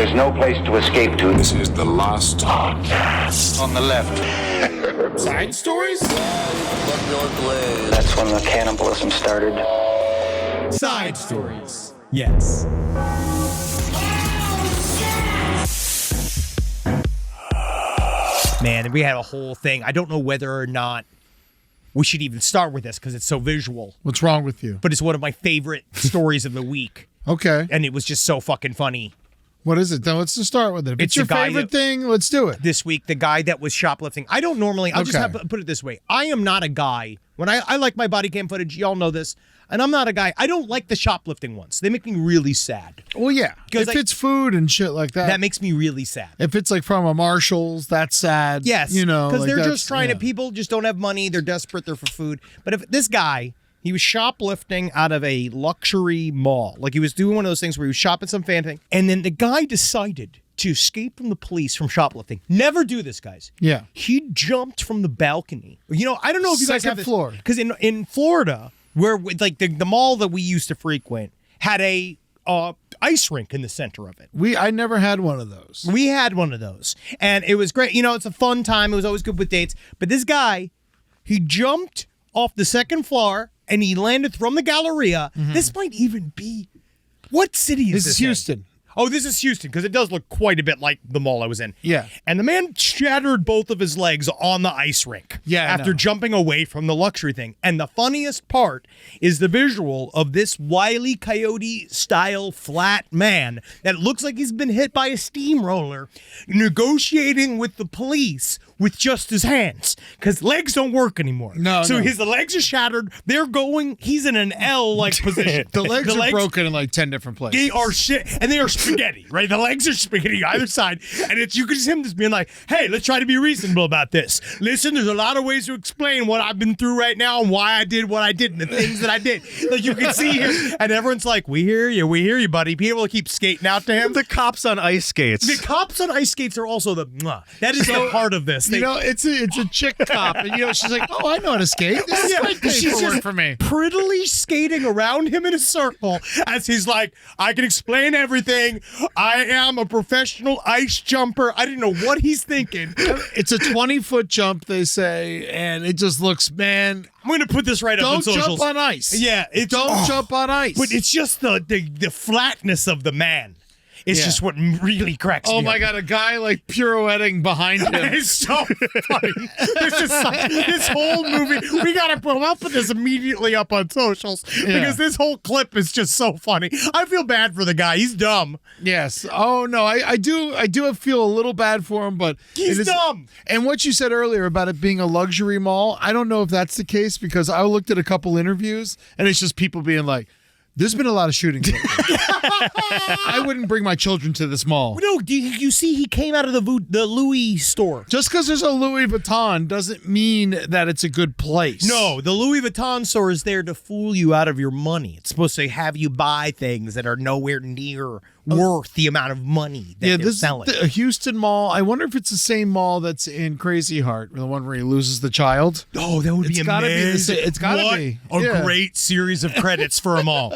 There's no place to escape to. This is the last podcast. On the left. Side stories? That's when the cannibalism started. Side stories. Yes. Man, we had a whole thing. I don't know whether or not we should even start with this because it's so visual. What's wrong with you? But it's one of my favorite stories of the week. Okay. And it was just so fucking funny. What is it? Then let's just start with it. If it's your favorite thing, let's do it. This week, the guy that was shoplifting. I don't normally, I'll just put it this way. I am not a guy, when I like my body cam footage, y'all know this, and I'm not a guy, I don't like the shoplifting ones. They make me really sad. Well, yeah. If it's food and shit like that. That makes me really sad. If it's like from a Marshall's, that's sad. Yes. You know. Because like they're just trying to, people just don't have money, they're desperate, they're for food. But if this guy, he was shoplifting out of a luxury mall. Like he was doing one of those things where he was shopping some fan thing. And then the guy decided to escape from the police from shoplifting. Never do this, guys. Yeah. He jumped from the balcony. You know, I don't know if you guys have this. Second floor. Because in Florida, where like the mall that we used to frequent had a ice rink in the center of it. I never had one of those. We had one of those. And it was great. You know, it's a fun time. It was always good with dates. But this guy, he jumped off the second floor and he landed from the Galleria. Mm-hmm. This might even be, what city is this? This is Houston. Oh, this is Houston, because it does look quite a bit like the mall I was in. Yeah. And the man shattered both of his legs on the ice rink. Yeah. After jumping away from the luxury thing. And the funniest part is the visual of this Wile E. Coyote style flat man that looks like he's been hit by a steamroller negotiating with the police with just his hands, because legs don't work anymore. So his legs are shattered. He's in an L-like position. The legs are broken in like 10 different places. They are shit, and they are spaghetti, right? The legs are spaghetti either side, and you can just him just being like, hey, let's try to be reasonable about this. Listen, there's a lot of ways to explain what I've been through right now and why I did what I did and the things that I did. Like you can see here, and everyone's like, we hear you, buddy. People keep skating out to him. The cops on ice skates. The cops on ice skates are also the mwah. That is the part of this. You know, it's a chick cop, and you know she's like, oh, I know how to skate. This is great paperwork for me. Prettily skating around him in a circle as he's like, I can explain everything. I am a professional ice jumper. I didn't know what he's thinking. It's a 20-foot jump, they say, and it just looks, man. I'm going to put this right up on socials. Don't jump on ice. Yeah. Don't jump on ice. But it's just the flatness of the man. It's just what really cracks me up. Oh my God, a guy like pirouetting behind him. It's so funny. This whole movie, I'll put this immediately up on socials because this whole clip is just so funny. I feel bad for the guy. He's dumb. Yes. Oh no, I do feel a little bad for him, but he's dumb. And what you said earlier about it being a luxury mall, I don't know if that's the case because I looked at a couple interviews and it's just people being like, there's been a lot of shootings. I wouldn't bring my children to this mall. No, you see he came out of the Louis store. Just because there's a Louis Vuitton doesn't mean that it's a good place. No, the Louis Vuitton store is there to fool you out of your money. It's supposed to have you buy things that are nowhere near worth the amount of money that they're selling. A Houston mall. I wonder if it's the same mall that's in Crazy Heart, the one where he loses the child. Oh, that would be amazing. It's got to be. A great series of credits for a mall.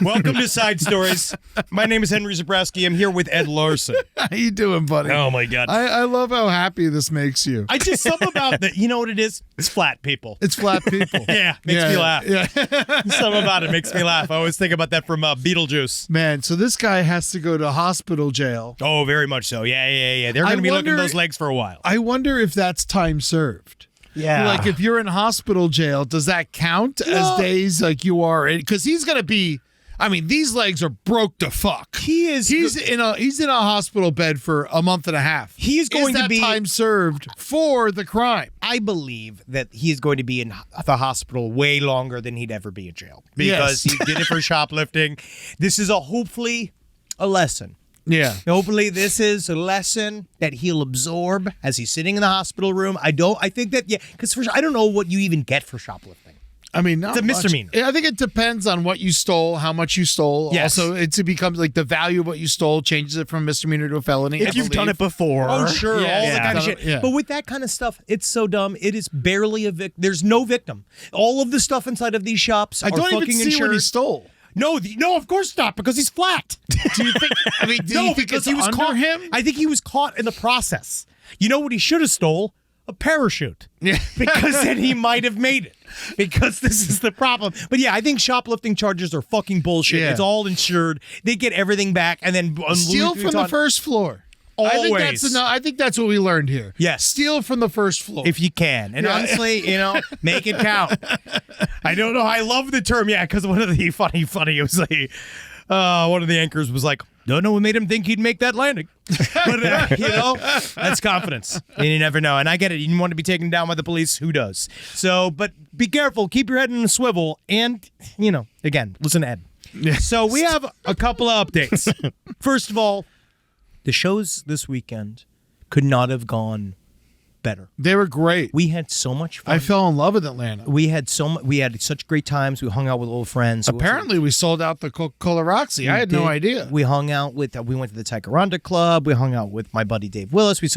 Welcome to Side Stories. My name is Henry Zabrowski. I'm here with Ed Larson. How you doing, buddy? Oh, my God. I love how happy this makes you. I just, something about that, you know what it is? It's flat people. It's flat people. Makes me laugh. Yeah. Something about it makes me laugh. I always think about that from Beetlejuice. Man, so this guy has to go to hospital jail. Oh, very much so. Yeah. They're going to be looking at those legs for a while. I wonder if that's time served. Yeah. Like if you're in hospital jail, does that count as days like you are in? Because he's going to be, I mean, these legs are broke to fuck. He's in a hospital bed for a month and a half. He's going to be time served for the crime. I believe that he's going to be in the hospital way longer than he'd ever be in jail because he did it for shoplifting. This is hopefully a lesson. Yeah. Hopefully this is a lesson that he'll absorb as he's sitting in the hospital room. I think that, because I don't know what you even get for shoplifting. I mean, it's a misdemeanor. I think it depends on what you stole, how much you stole. Yes. Also, it becomes like the value of what you stole changes it from misdemeanor to a felony. If you've done it before. Oh, sure. All the kind of shit. Yeah. But with that kind of stuff, it's so dumb. It is barely a victim. There's no victim. All of the stuff inside of these shops I are don't fucking even see insured. what he stole. No, of course not, because he's flat. Do you think? I mean, do No, you think because it's he was under caught. him? I think he was caught in the process. You know what he should have stole? A parachute. Yeah. Because then he might have made it. Because this is the problem. But yeah, I think shoplifting charges are fucking bullshit. Yeah. It's all insured. They get everything back and then Steal from the first floor. Always. I think that's what we learned here. Yes. Steal from the first floor. if you can. And honestly, make it count. I don't know. I love the term. Yeah, because one of the funny, it was like, one of the anchors was like, don't know what made him think he'd make that landing. But, that's confidence. And you never know. And I get it. You want to be taken down by the police. Who does? So, but be careful. Keep your head in a swivel. And, again, listen to Ed. So we have a couple of updates. First of all, the shows this weekend could not have gone better. They were great. We had so much fun. I fell in love with Atlanta. We had such great times. We hung out with old friends. Apparently, we sold out the Coca-Cola Roxy. I had no idea. We hung out with. We went to the Ticonderoga Club. We hung out with my buddy Dave Willis. We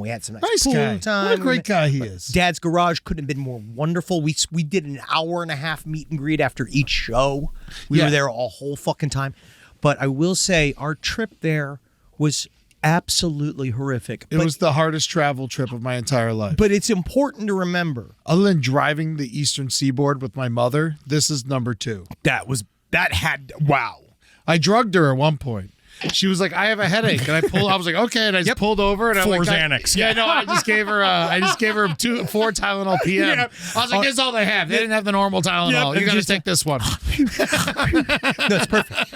had some nice pool guy. time. What a great guy he is. Dad's Garage couldn't have been more wonderful. We did an hour and a half meet and greet after each show. We were there a whole fucking time. But I will say our trip there was absolutely horrific. It was the hardest travel trip of my entire life. But it's important to remember. Other than driving the Eastern Seaboard with my mother, this is number 2. Wow. I drugged her at one point. She was like, I have a headache. And I was like, okay. And I just pulled over and I was like, Xanax. Yeah, no, I just gave her 4 Tylenol PM. Yeah. I was like, this is all they have. They didn't have the normal Tylenol. Yep, You got to just- take this one. That's perfect.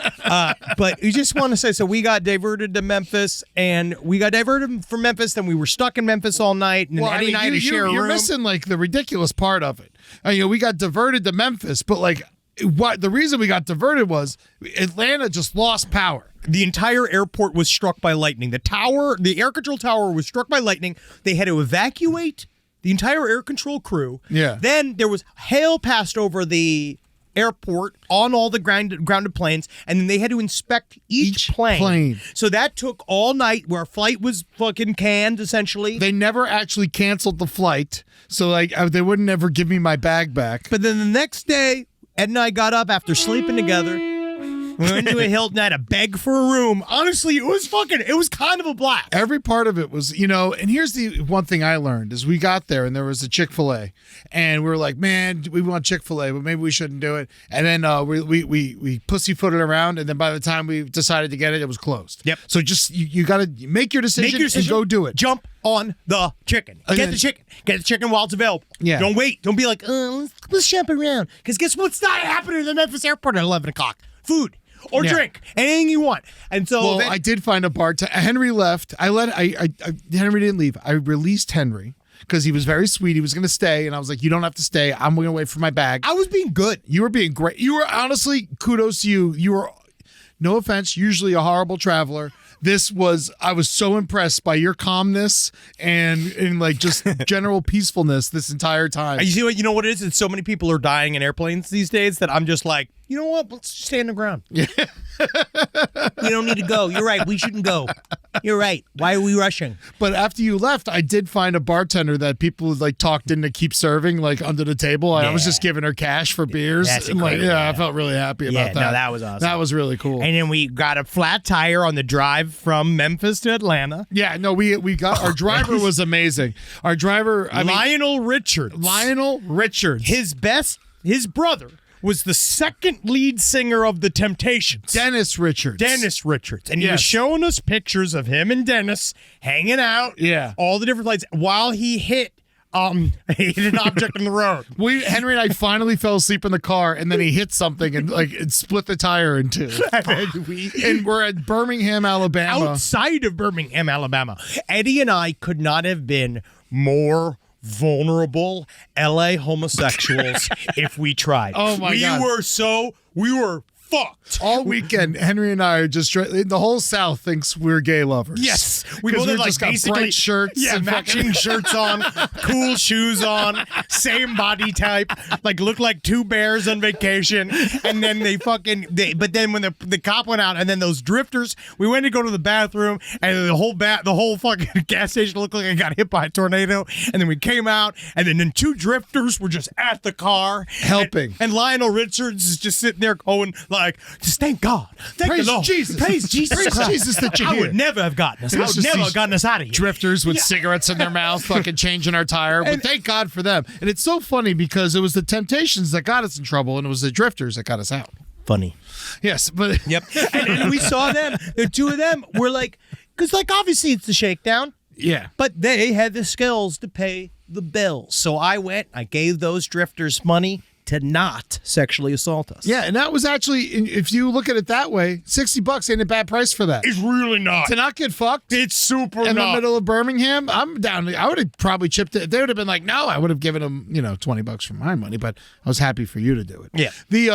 But you just want to say, so we got diverted to Memphis, and we got diverted from Memphis, then we were stuck in Memphis all night, and then Eddie and I had to share a room. You're missing like the ridiculous part of it. We got diverted to Memphis, but like the reason we got diverted was Atlanta just lost power. The entire airport was struck by lightning. The air control tower was struck by lightning. They had to evacuate the entire air control crew. Yeah. Then there was hail passed over the airport on all the grounded planes, and then they had to inspect each plane. So that took all night, where our flight was fucking canned, essentially. They never actually canceled the flight, so like they wouldn't ever give me my bag back. But then the next day, Ed and I got up after sleeping together. We went to a Hilton, had to beg for a room. Honestly, it was kind of a blast. Every part of it was, and here's the one thing I learned is we got there and there was a Chick-fil-A and we were like, man, we want Chick-fil-A, but maybe we shouldn't do it. And then we pussyfooted around, and then by the time we decided to get it, it was closed. Yep. So just, you got to make your decision and go do it. Jump on the chicken. Get the chicken. Get the chicken while it's available. Yeah. Don't wait. Don't be like, let's jump around. Because guess what's not happening in the Memphis airport at 11 o'clock? Food. Or drink. Anything you want. And so I did find a bar. Henry left. Henry didn't leave. I released Henry because he was very sweet. He was going to stay. And I was like, you don't have to stay. I'm going to wait for my bag. I was being good. You were being great. You were, honestly, kudos to you. You were, no offense, usually a horrible traveler. I was so impressed by your calmness and like just general peacefulness this entire time. You know what it is? It's so many people are dying in airplanes these days that I'm just like, you know what? Let's just stay on the ground. Yeah. You don't need to go. You're right. We shouldn't go. You're right. Why are we rushing? But after you left, I did find a bartender that people like talked in to keep serving like under the table. I was just giving her cash for beers. That's And, like, incredible. I felt really happy about that. No, that was awesome. That was really cool. And then we got a flat tire on the drive from Memphis to Atlanta. Yeah, no, we got our driver was amazing. Our driver, Lionel Richards. His brother was the second lead singer of The Temptations. Dennis Richards. And he was showing us pictures of him and Dennis hanging out. Yeah. All the different lights while he hit an object in the road. Henry and I finally fell asleep in the car, and then he hit something and like it split the tire in two. And we're at Birmingham, Alabama. Outside of Birmingham, Alabama. Eddie and I could not have been more vulnerable LA homosexuals if we tried. Oh my God. We were fucked. All weekend, Henry and I are just the whole South thinks we're gay lovers. Yes, we both have like got bright shirts, yeah, and matching shirts on, cool shoes on, same body type, like look like two bears on vacation. And then but then when the cop went out, and then those drifters, we went to go to the bathroom, and the whole fucking gas station looked like it got hit by a tornado. And then we came out, and then two drifters were just at the car helping, and Lionel Richards is just sitting there going like, just thank God. Thank Praise the Lord. Jesus. Praise Jesus Praise Christ. Jesus that you're I here. would never have gotten us. I It's would just never these have gotten us out of here. drifters with cigarettes in their mouth, fucking changing our tire. But thank God for them. And it's so funny because it was the Temptations that got us in trouble, and it was the drifters that got us out. Funny. Yes, but Yep. And we saw them. The two of them were like, because like obviously it's the shakedown, yeah. but they had the skills to pay the bills. So I gave those drifters money to not sexually assault us. Yeah, and that was actually, if you look at it that way, $60 ain't a bad price for that. It's really not. To not get fucked It's super in the not. middle of Birmingham, I'm down. I would have probably chipped it. They would have been like, no, I would have given them, $20 for my money, but I was happy for you to do it. Yeah. The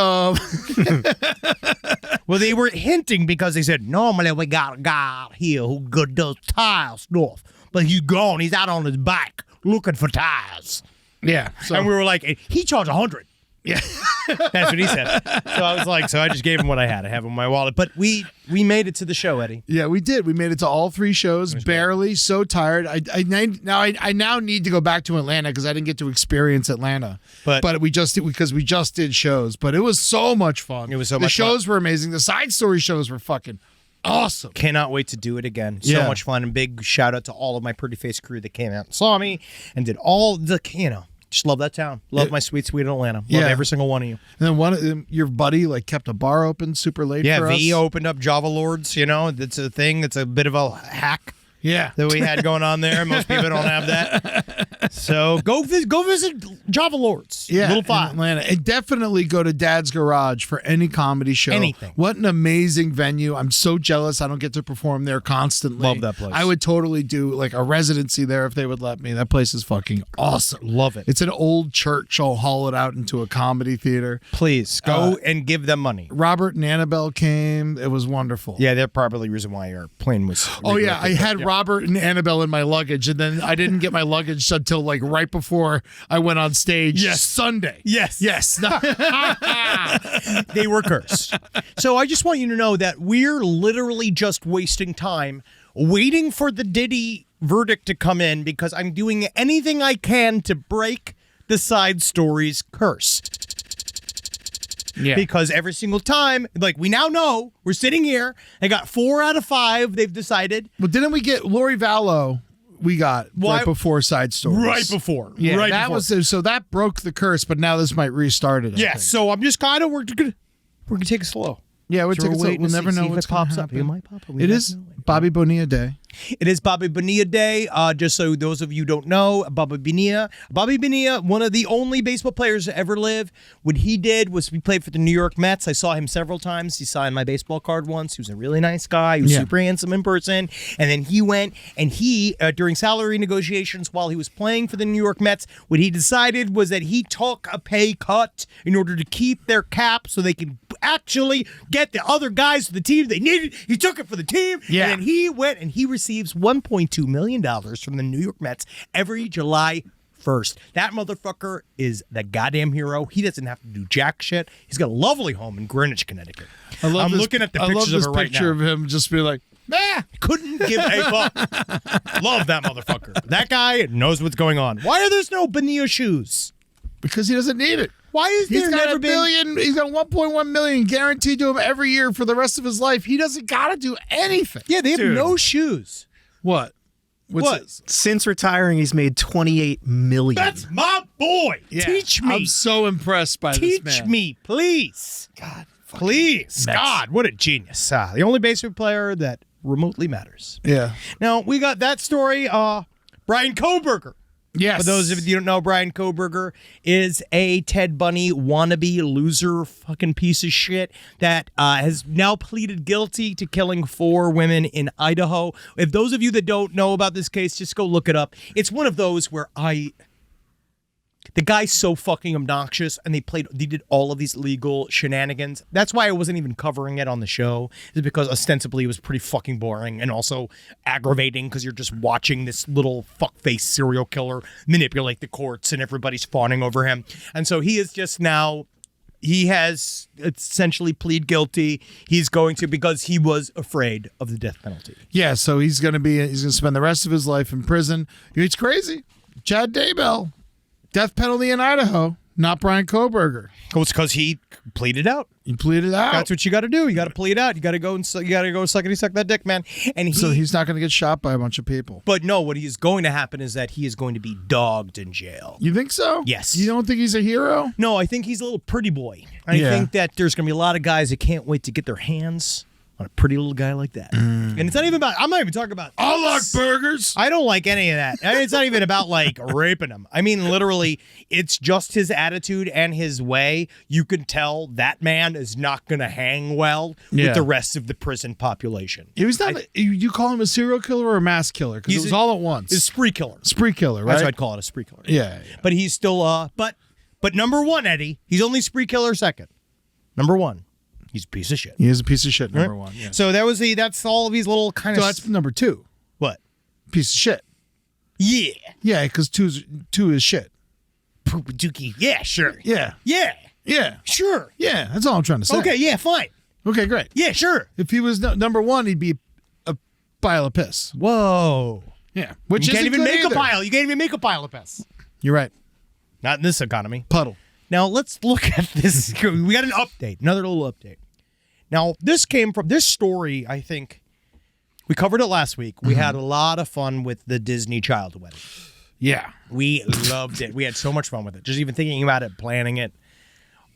Well, they were hinting because they said, normally we got a guy out here who does tire stuff, but he's gone. He's out on his bike looking for tires. yeah. So And we were like, he charged $100. yeah. That's what he said. So I was like, so I just gave him what I had. I have in my wallet. But we made it to the show, Eddie. Yeah, we did. We made it to all 3 shows, barely. So tired. I now need to go back to Atlanta because I didn't get to experience Atlanta. But we just did shows. But it was so much fun. It was so the much fun. shows were amazing. The side story shows were fucking awesome. Cannot wait to do it again. So Yeah. much fun. And big shout out to all of my pretty face crew that came out and saw me and did all the, just love that town. Love my sweet, sweet Atlanta. Love Yeah. every single one of you. And then one of them, your buddy kept a bar open super late Yeah, for us. V opened up Java Lords. That's a thing. It's a bit of a hack Yeah. that we had going on there. Most people don't have that. So go visit Java Lords. Yeah, Little in five. Atlanta. And definitely go to Dad's Garage for any comedy show. Anything. What an amazing venue. I'm so jealous I don't get to perform there constantly. Love that place. I would totally do like a residency there if they would let me. That place is fucking awesome. Love it. It's an old church all hollowed out into a comedy theater. Please go and give them money. Robert and Annabelle came. It was wonderful. Yeah, they're probably the reason why our plane was. Oh yeah, I redirected, had but Robert and Annabelle in my luggage, and then I didn't get my luggage until like right before I went on stage. Yes. Sunday. Yes. Yes. they were cursed. So I just want you to know that we're literally just wasting time waiting for the Diddy verdict to come in because I'm doing anything I can to break the side story's curse. Yeah. Because every single time, like we now know, we're sitting here. They got 4 out of 5. They've decided. Well, didn't we get Lori Vallow? We got right before Side Stories. Right before. Yeah, right that before. was so that broke the curse, but now this might restart it. I Yeah, think. so I'm just kind of we're gonna take it slow. Yeah, we'll So take it. we're waiting We'll to never see know if what's it pops gonna up. It happen. might pop up. We It never is know. Bobby Bonilla Day. It is Bobby Bonilla Day. Just so those of you who don't know, Bobby Bonilla, one of the only baseball players to ever live. What he did was he played for the New York Mets. I saw him several times. He signed my baseball card once. He was a really nice guy. He was super handsome in person. And then he went and during salary negotiations while he was playing for the New York Mets, what he decided was that he took a pay cut in order to keep their cap so they could actually get the other guys to the team they needed. He took it for the team. Yeah. And then he went and he receives $1.2 million from the New York Mets every July 1st. That motherfucker is the goddamn hero. He doesn't have to do jack shit. He's got a lovely home in Greenwich, Connecticut. I'm looking at the pictures of it right picture now. of him just being like, Couldn't give a fuck. Love that motherfucker. That guy knows what's going on. Why are there no Bonilla shoes? because he doesn't need it. Why is He's there got never a been... billion. He's got 1.1 million guaranteed to him every year for the rest of his life. He doesn't got to do anything. Yeah, they have no shoes. What? What? This? Since retiring, he's made $28 million. That's my boy. Yeah. Teach me. I'm so impressed by this man. Teach me, please. God, please. God, what a genius. The only baseball player that remotely matters. Yeah. Now, we got that story. Brian Koberger. Yes. For those of you who don't know, Brian Koberger is a Ted Bundy wannabe loser fucking piece of shit that has now pleaded guilty to killing 4 women in Idaho. If those of you that don't know about this case, just go look it up. It's one of those where the guy's so fucking obnoxious, and they did all of these legal shenanigans. That's why I wasn't even covering it on the show, is because ostensibly it was pretty fucking boring and also aggravating because you're just watching this little fuckface serial killer manipulate the courts and everybody's fawning over him. And so he is just now, he has essentially plead guilty. He's going to, because he was afraid of the death penalty. Yeah, so he's going to spend the rest of his life in prison. It's crazy. Chad Daybell. Death penalty in Idaho. not Brian Koberger. It's because he pleaded out. He pleaded out. That's what you got to do. You got to plead out. You got to go and suckity suck that dick, man. And So he's not going to get shot by a bunch of people. But no, what is going to happen is that he is going to be dogged in jail. You think so? Yes. You don't think he's a hero? No, I think he's a little pretty boy. I think that there's going to be a lot of guys that can't wait to get their hands on a pretty little guy like that. And it's not even about, I'm not even talking about. I like burgers. I don't like any of that. I mean, it's not even about like raping him. I mean, literally, it's just his attitude and his way. You can tell that man is not going to hang well with the rest of the prison population. He was not. You call him a serial killer or a mass killer? Because it was all at once. He's a spree killer. Spree killer, right? That's what I'd call it, a spree killer. Yeah. But he's still, but number one, Eddie, he's only spree killer second. Number one. He's a piece of shit. He is a piece of shit, number one. Yes. So that's all of these little kind of. So that's number two. What? Piece of shit. Yeah. Yeah, because two is shit. Poopy dookie. Yeah, sure. Yeah. Yeah. Yeah. Sure. Yeah, that's all I'm trying to say. Okay, yeah, fine. Okay, great. Yeah, sure. If he was number one, he'd be a pile of piss. Whoa. Yeah. Which You can't isn't even good make either. a pile. You can't even make a pile of piss. You're right. Not in this economy. Puddle. Now, let's look at this. We got an update. Another little update. Now, this came from this story, I think. We covered it last week. We had a lot of fun with the Disney child wedding. Yeah. We loved it. We had so much fun with it. Just even thinking about it, planning it,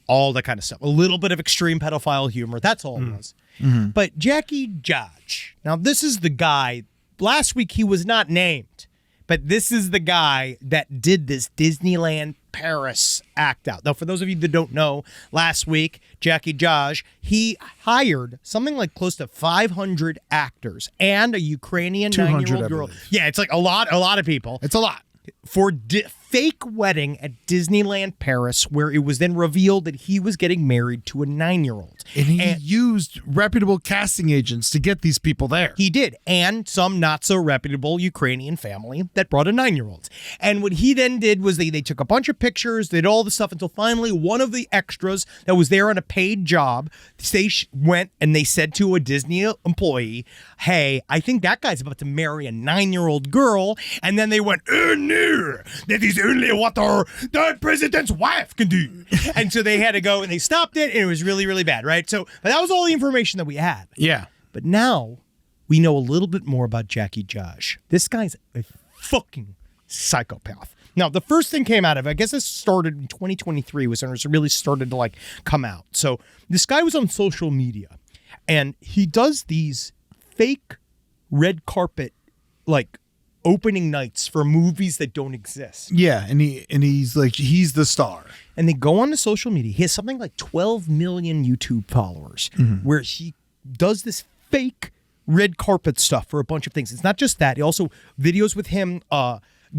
all that kind of stuff. A little bit of extreme pedophile humor. That's all it was. But Jackie Judge. Now, this is the guy. Last week, he was not named. But this is the guy that did this Disneyland Paris act out. Now, for those of you that don't know, last week, Jackie Judge, he hired something like close to 500 actors and a Ukrainian 200, 9-year-old I girl. believe. Yeah, it's like a lot of people. It's a lot. For fake wedding at Disneyland Paris, where it was then revealed that he was getting married to a 9-year-old. And he used reputable casting agents to get these people there. He did, and some not so reputable Ukrainian family that brought a 9-year-old. And what he then did was they took a bunch of pictures, they did all the stuff until finally one of the extras that was there on a paid job, they went and they said to a Disney employee, "Hey, I think that guy's about to marry a 9-year-old girl." And then they went, "Oh no, that is only what the president's wife can do." And so they had to go and they stopped it, and it was really, really bad, right? So, but that was all the information that we had. Yeah. But now we know a little bit more about Jackie Judge. This guy's a fucking psychopath. Now, the first thing came out of it, I guess this started in 2023 was when it really started to like come out. So this guy was on social media and he does these fake red carpet like opening nights for movies that don't exist. Yeah, and he's like he's the star. And they go on to social media. He has something like 12 million YouTube followers where he does this fake red carpet stuff for a bunch of things. It's not just that. He also videos with him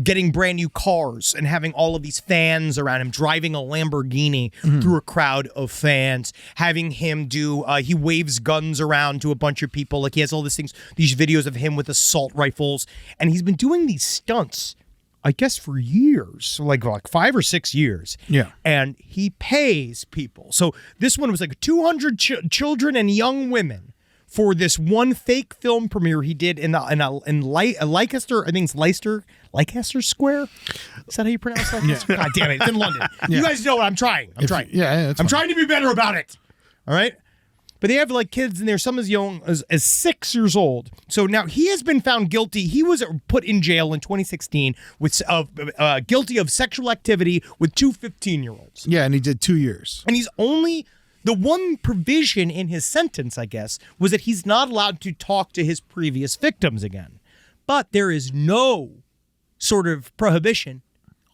getting brand new cars and having all of these fans around him, driving a Lamborghini through a crowd of fans, having him do, he waves guns around to a bunch of people. Like he has all these things, these videos of him with assault rifles. And he's been doing these stunts, I guess, for years, like 5 or 6 years. Yeah. And he pays people. So this one was like 200 children and young women for this one fake film premiere he did in Leicester, I think it's Leicester Square. Is that how you pronounce that? Yeah. God damn it, it's in London. You guys know what I'm trying. I'm trying. I'm trying to be better about it. All right. But they have like kids in there, some as young as 6 years old. So now he has been found guilty. He was put in jail in 2016 with guilty of sexual activity with 2 15-year-olds. Yeah, and he did 2 years. And he's only. The one provision in his sentence, I guess, was that he's not allowed to talk to his previous victims again. But there is no sort of prohibition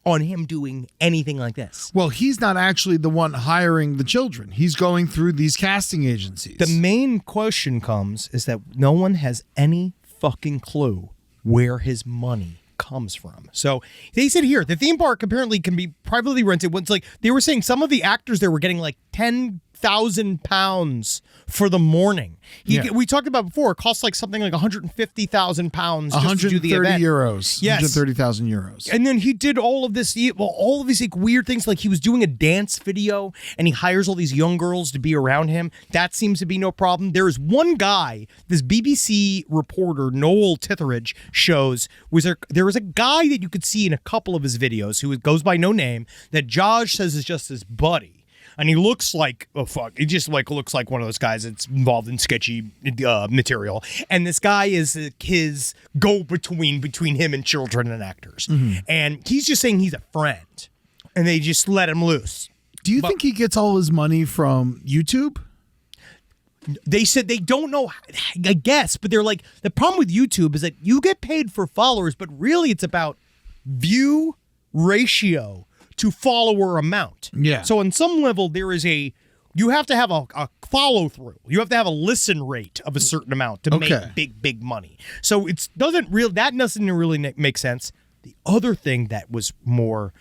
on him doing anything like this. Well, he's not actually the one hiring the children. He's going through these casting agencies. The main question comes is that no one has any fucking clue where his money comes from. So they said here, the theme park apparently can be privately rented. It's like they were saying some of the actors there were getting like 10 £150,000 for the morning. Yeah. We talked about before. It costs like something like £150,000 just to do the 130 event. euros. Yes. 130,000 euros. And then he did all of this, all of these like weird things. Like he was doing a dance video, and he hires all these young girls to be around him. That seems to be no problem. There is one guy, this BBC reporter Noel Titheridge shows, there was a guy that you could see in a couple of his videos who goes by no name that Josh says is just his buddy. And he looks like, he just like looks like one of those guys that's involved in sketchy material. And this guy is his go-between between him and children and actors. Mm-hmm. And he's just saying he's a friend. And they just let him loose. Do you think he gets all his money from YouTube? They said they don't know, I guess, but they're like, the problem with YouTube is that you get paid for followers, but really it's about view ratio to follower amount. Yeah. So on some level, you have to have a follow through. You have to have a listen rate of a certain amount to make big money. So that doesn't really make sense. The other thing that was more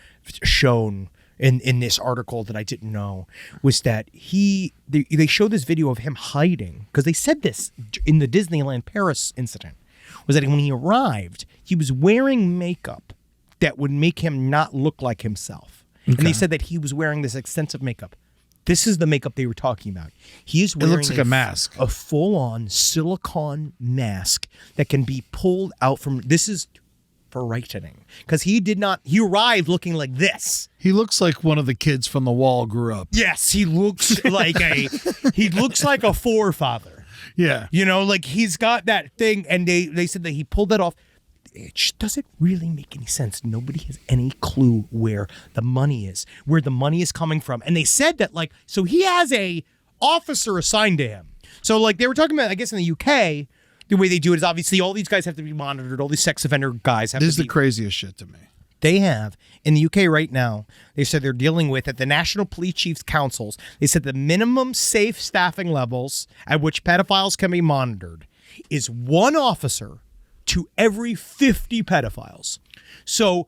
shown in this article that I didn't know was that they showed this video of him hiding, because they said this in the Disneyland Paris incident, was that when he arrived, he was wearing makeup that would make him not look like himself. Okay. And they said that he was wearing this extensive makeup. This is the makeup they were talking about. He is wearing it looks like a mask. A full-on silicone mask that can be pulled out from... This is frightening. Because he arrived looking like this. He looks like one of the kids from The Wall grew up. Yes, he looks like a forefather. Yeah. You know, like he's got that thing, and they said that he pulled that off. It just doesn't really make any sense. Nobody has any clue where the money is coming from. And they said that, like, so he has a officer assigned to him. So, like, they were talking about, I guess in the UK, the way they do it is obviously all these guys have to be monitored. All these sex offender guys have to be. This is the craziest shit to me. They have, in the UK right now, they said they're dealing with, at the National Police Chiefs Councils, they said the minimum safe staffing levels at which pedophiles can be monitored is one officer to every 50 pedophiles. So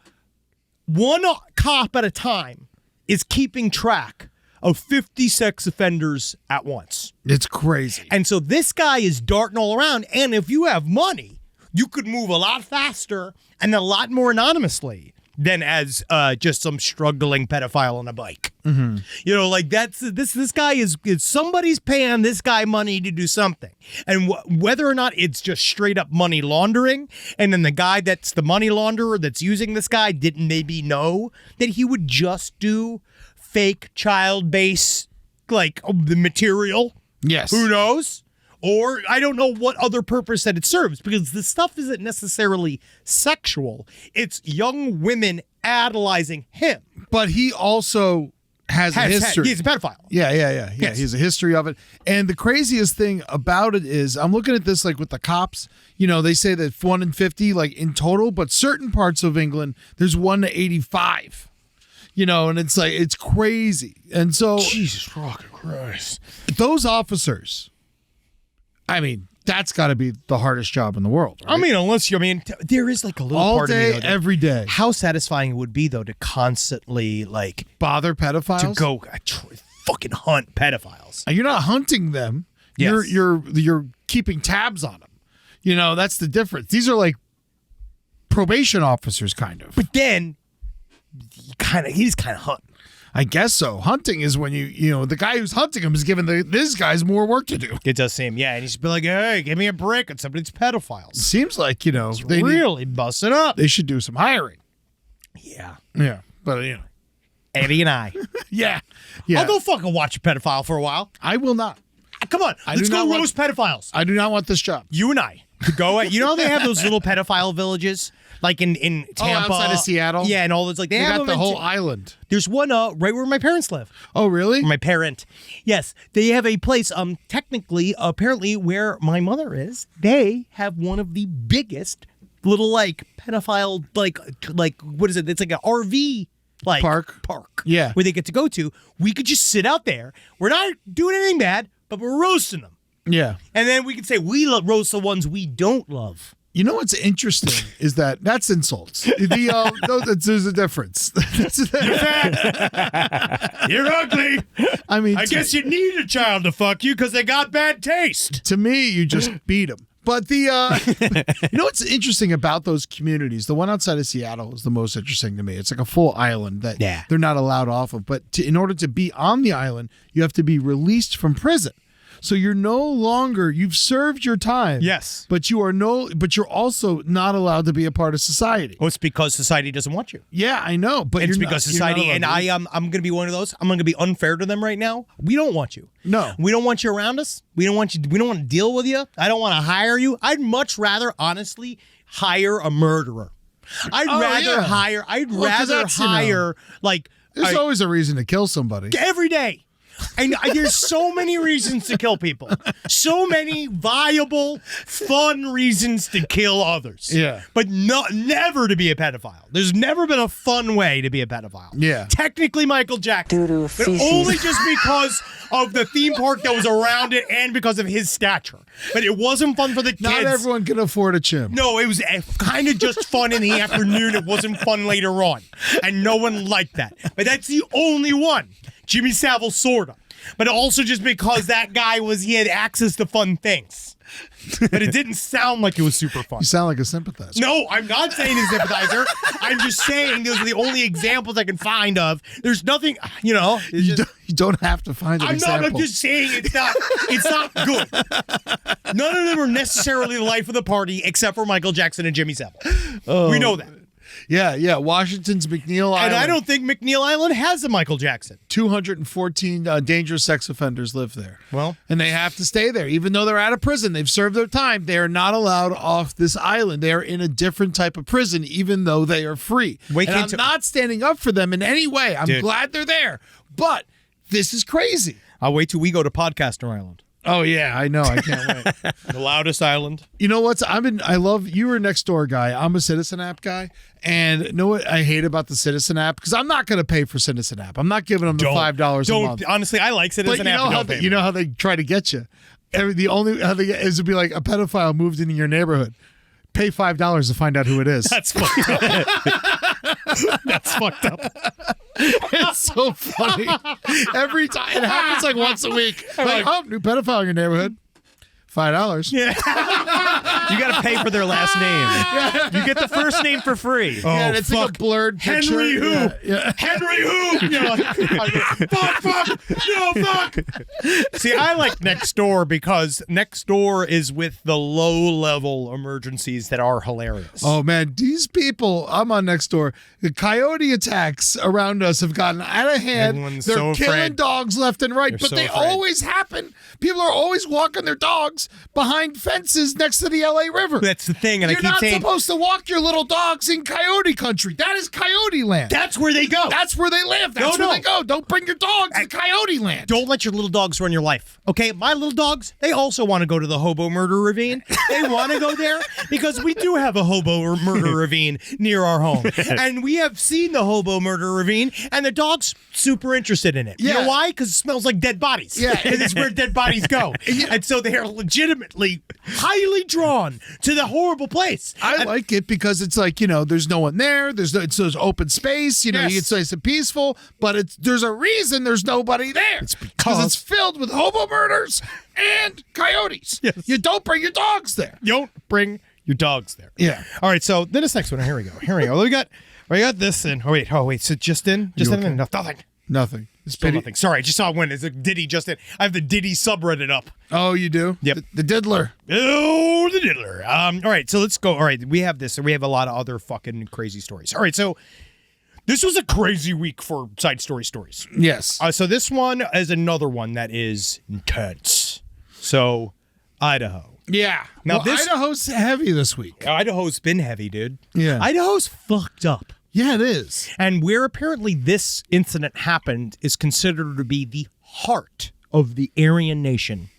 one cop at a time is keeping track of 50 sex offenders at once. It's crazy. And so this guy is darting all around. And if you have money, you could move a lot faster and a lot more anonymously than as just some struggling pedophile on a bike. Mm-hmm. You know, like this guy is somebody's paying this guy money to do something. And whether or not it's just straight up money laundering, and then the guy that's the money launderer that's using this guy didn't maybe know that he would just do fake child base, like the material. Yes. Who knows? Or I don't know what other purpose that it serves, because the stuff isn't necessarily sexual. It's young women idolizing him. But he also has a history. He's a pedophile. Yeah. Yes. He has a history of it. And the craziest thing about it is, I'm looking at this like with the cops. You know, they say that 1 in 50, like in total, but certain parts of England, there's 1 to 85. You know, and it's like, it's crazy. And so, Jesus fucking Christ. Those officers, I mean, that's got to be the hardest job in the world. Right? I mean, there is like a little all part day, of me, though, every day. How satisfying it would be, though, to constantly like bother pedophiles, to go fucking hunt pedophiles. And you're not hunting them. Yes. You're keeping tabs on them. You know, that's the difference. These are like probation officers, kind of. But then, he's kind of hunting. I guess so. Hunting is when you know, the guy who's hunting him is giving this guy's more work to do. It does seem, yeah. And he's be like, hey, give me a break on somebody's pedophiles. Seems like, you know, they really busting up. They should do some hiring. Yeah. Yeah. But, you know. Eddie and I. Yeah. I'll go fucking watch a pedophile for a while. I will not. Come on. Let's go roast pedophiles. I do not want this job. You and I could go you know how they have those little pedophile villages? Like in Tampa. Outside of Seattle? Yeah, and all those. Like they have got the whole island. There's one right where my parents live. Oh, really? My parent. Yes. They have a place, technically, apparently, where my mother is. They have one of the biggest little, like, pedophile, like what is it? It's like an RV, like, park. Yeah. Where they get to go to. We could just sit out there. We're not doing anything bad, but we're roasting them. Yeah. And then we can say we roast the ones we don't love. You know what's interesting is that's insults. There's a difference. You're ugly. I mean, I guess you need a child to fuck you because they got bad taste. to me, you just beat them. But you know what's interesting about those communities? The one outside of Seattle is the most interesting to me. It's like a full island that they're not allowed off of. But in order to be on the island, you have to be released from prison. So you're no longer, you've served your time. Yes. But you're also not allowed to be a part of society. Well, it's because society doesn't want you. Yeah, I know. But It's you're because not, society, you're and not allowed I'm going to be one of those. I'm going to be unfair to them right now. We don't want you. No. We don't want you around us. We don't want you. We don't want to deal with you. I don't want to hire you. I'd much rather, honestly, hire a murderer. I'd rather hire like There's always a reason to kill somebody. every day. And there's so many reasons to kill people. So many viable, fun reasons to kill others. Yeah. But never to be a pedophile. There's never been a fun way to be a pedophile. Yeah. Technically Michael Jackson. Doo-doo, But feces. only just because of the theme park that was around it and because of his stature. But it wasn't fun for the kids. Not everyone can afford a chimp. No, it was kind of just fun in the afternoon. It wasn't fun later on. And no one liked that. But that's the only one. Jimmy Savile, sorta. But also just because that guy he had access to fun things. But it didn't sound like it was super fun. You sound like a sympathizer. No, I'm not saying a sympathizer. I'm just saying those are the only examples I can find of. There's nothing, it's You just, don't have to find an example. I'm just saying it's not good. None of them are necessarily the life of the party except for Michael Jackson and Jimmy Savile. We know that. Yeah. Washington's McNeil Island. And I don't think McNeil Island has a Michael Jackson. 214 dangerous sex offenders live there. Well. And they have to stay there. Even though they're out of prison, they've served their time. They are not allowed off this island. They are in a different type of prison, even though they are free. And I'm not standing up for them in any way. I'm glad they're there. But this is crazy. I'll wait till we go to Podcaster Island. Oh, yeah, I know. I can't wait. The loudest island. You know what? You were a next door guy. I'm a Citizen app guy. And you know what I hate about the Citizen app? Because I'm not going to pay for Citizen app. I'm not giving them the $5 a month. Honestly, I like Citizen app. You know how they try to get you? The only how they get is to be like a pedophile moved into your neighborhood. Pay $5 to find out who it is. That's fucked up. That's fucked up. It's so funny. Every time it happens like once a week. Like, new pedophile in your neighborhood. $5. Yeah. You got to pay for their last name. You get the first name for free. Yeah, and it's like a blurred picture. Henry who? Yeah. Henry who? You know, fuck. No, fuck. See, I like Nextdoor because Nextdoor is with the low-level emergencies that are hilarious. Oh, man. These people, I'm on Nextdoor. The coyote attacks around us have gotten out of hand. Everyone's They're so killing afraid. dogs left and right, They're but so they afraid. always happen. People are always walking their dogs behind fences next to the LA River. That's the thing, and You're I keep not saying supposed to walk your little dogs in coyote country. That is coyote land. that's where they go. That's where they live. That's No, where no. they go. Don't bring your dogs to coyote land. Don't let your little dogs run your life. Okay, my little dogs, they also want to go to the hobo murder ravine. They want to go there because we do have a hobo murder ravine near our home. And we have seen the hobo murder ravine, and the dog's super interested in it. You Yeah. know why? Because it smells like dead bodies. Yeah. Because it's where dead bodies go. And so they are legitimately highly drawn to the horrible place. I like it because it's like, there's no one there. It's open space. Yes. It's nice and peaceful, but there's a reason there's nobody there. It's because it's filled with hobo murders and coyotes. Yes. You don't bring your dogs there. Don't bring your dogs there. Yeah. All right, so then this next one. Here we go. We got this in. Oh wait. So just in? You okay? No, nothing. Nothing. Still nothing. Sorry, I just saw one. It's a Diddy just in. I have the Diddy subreddit up. Oh, you do? Yep. The diddler. Oh, the diddler. All right, so let's go. All right, we have this. We have a lot of other fucking crazy stories. All right, so this was a crazy week for side stories. Yes. So this one is another one that is intense. So, Idaho. Yeah. Now Well, this- Idaho's heavy this week. Idaho's been heavy, dude. Yeah. Idaho's fucked up. Yeah, it is. And where apparently this incident happened is considered to be the heart of the Aryan nation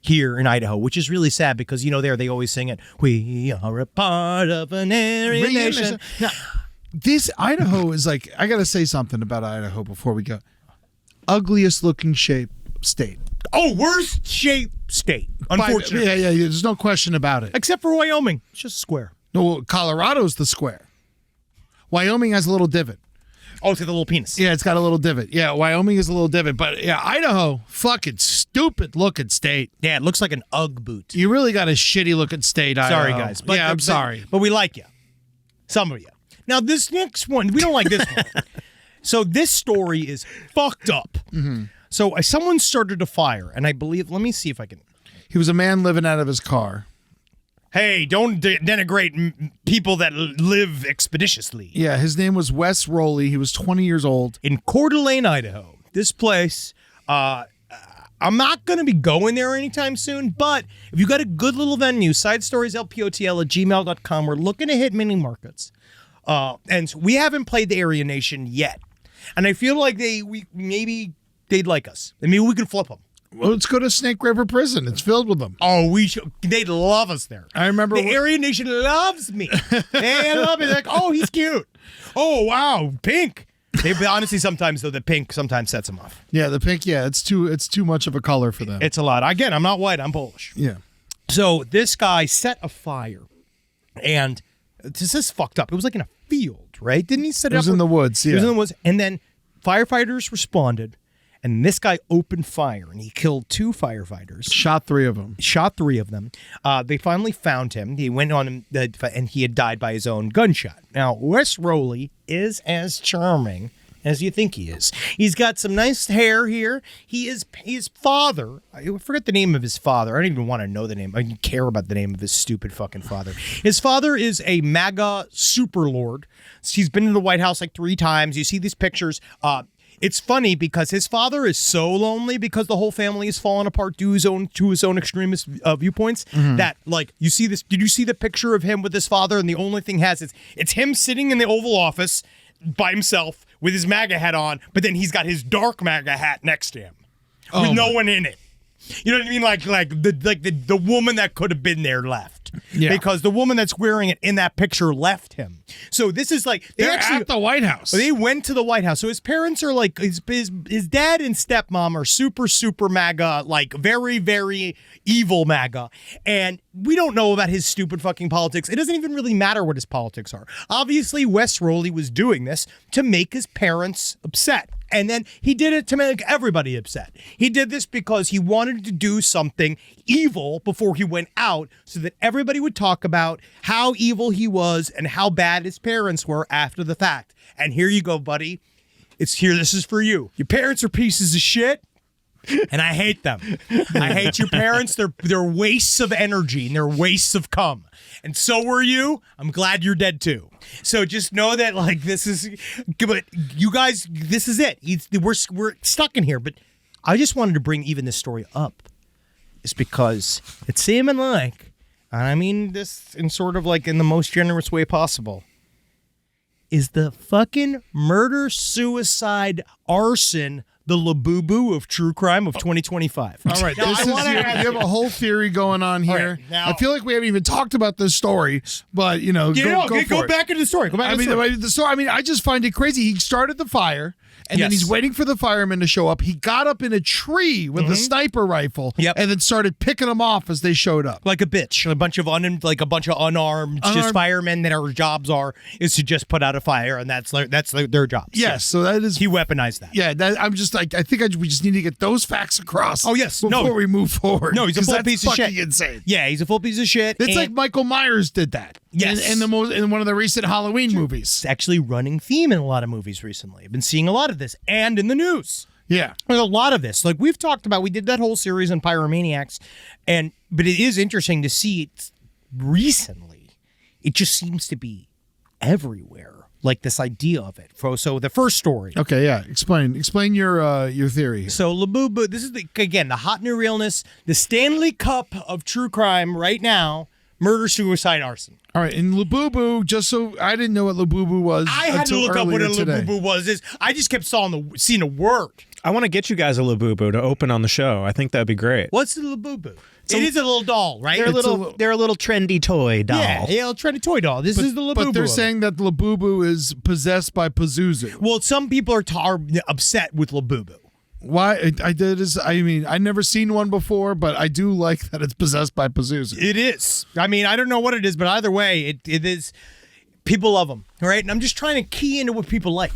here in Idaho, which is really sad because, there they always sing it, we are a part of an Aryan nation. Now, this Idaho is like, I got to say something about Idaho before we go. Ugliest looking state. Oh, worst shape state, unfortunately. Yeah. There's no question about it. Except for Wyoming. It's just a square. No, Colorado's the square. Wyoming has a little divot. Oh, it's got the little penis. Yeah, it's got a little divot. Yeah, Wyoming is a little divot. But yeah, Idaho, fucking stupid looking state. Yeah, it looks like an Ugg boot. You really got a shitty looking state, Idaho. Sorry, guys. But, I'm sorry. But we like you. Some of you. Now, this next one, we don't like this one. So this story is fucked up. Mm-hmm. So someone started a fire, and I believe, let me see if I can. He was a man living out of his car. Hey, don't denigrate people that live expeditiously. Yeah, his name was Wes Rowley. He was 20 years old. In Coeur d'Alene, Idaho. This place, I'm not going to be going there anytime soon, but if you got a good little venue, sidestorieslpotl@gmail.com, we're looking to hit mini markets. And we haven't played the Area Nation yet. And I feel like maybe they'd like us. And maybe we could flip them. Well, let's go to Snake River Prison. It's filled with them. Oh, they'd love us there. I remember the Area Nation loves me. They love me. They're like, oh, he's cute. Oh, wow, pink. They honestly sometimes though the pink sometimes sets them off. Yeah, the pink. Yeah, it's too much of a color for them. It's a lot. Again, I'm not white. I'm Polish. Yeah. So this guy set a fire, and this is fucked up. It was like in a field, right? Didn't he set it up? It was in the woods. Yeah. It was in the woods, and then firefighters responded. And this guy opened fire, and he killed 2 firefighters. Shot 3 of them. They finally found him. He went on, and he had died by his own gunshot. Now, Wes Rowley is as charming as you think he is. He's got some nice hair here. His father, I forget the name of his father. I don't even want to know the name. I don't care about the name of his stupid fucking father. His father is a MAGA superlord. He's been to the White House like 3 times. You see these pictures. It's funny because his father is so lonely because the whole family is falling apart to his own extremist viewpoints that, like, you see this. Did you see the picture of him with his father? And the only thing it's him sitting in the Oval Office by himself with his MAGA hat on, but then he's got his dark MAGA hat next to him with no one in it. You know what I mean? Like the woman that could have been there left. Yeah. Because the woman that's wearing it in that picture left him. So this is like they're actually at the White House. They went to the White House. So his parents are like his dad and stepmom are super MAGA, like very, very evil MAGA. And we don't know about his stupid fucking politics. It doesn't even really matter what his politics are. Obviously, Wes Rowley was doing this to make his parents upset. And then he did it to make everybody upset. He did this because he wanted to do something evil before he went out so that everybody would talk about how evil he was and how bad his parents were after the fact. And here you go, buddy. This is for you. Your parents are pieces of shit. And I hate them. I hate your parents. They're wastes of energy and they're wastes of cum. And so were you. I'm glad you're dead too. So just know that, like, this is, but you guys, this is it. We're stuck in here. But I just wanted to bring even this story up, is because it's seeming like, and I mean this in sort of like in the most generous way possible, is the fucking murder, suicide, arson, the Labubu of true crime of 2025. All right, you have a whole theory going on here. Right, now, I feel like we haven't even talked about this story, but go back into the story. The story. I mean, I just find it crazy. He started the fire, and then he's waiting for the firemen to show up. He got up in a tree with a sniper rifle, and then started picking them off as they showed up, like a bitch. A bunch of unarmed just firemen that our jobs is to just put out a fire, and that's their job. Yes, so that is he weaponized that. Yeah, I'm just like I think we just need to get those facts across. Oh yes, before we move forward. No, he's a full piece of shit. Insane. Yeah, he's a full piece of shit. It's like Michael Myers did that. Yes, in one of the recent Halloween movies. It's actually running theme in a lot of movies recently. I've been seeing a lot of this, and in the news. Yeah, there's a lot of this. Like we've talked about, we did that whole series on Pyromaniacs, but it is interesting to see it recently. It just seems to be everywhere. Like this idea of it. So the first story. Okay, yeah. Explain your theory here. So Labubu, this is the hot new realness, the Stanley Cup of true crime right now, murder, suicide, arson. All right, and Labubu, just so I didn't know what Labubu was. I had to look up what a Labubu was. I just kept seeing a word. I want to get you guys a Labubu to open on the show. I think that'd be great. What's the Labubu? It is a little doll, right? They're a little trendy toy doll. Yeah, a trendy toy doll. This is the Labubu. But they're saying that Labubu is possessed by Pazuzu. Well, some people are upset with Labubu. Why I did is I mean I never seen one before, but I do like that it's possessed by Pazuzu. It is. I mean, I don't know what it is, but either way, it is. People love them, right? And I'm just trying to key into what people like.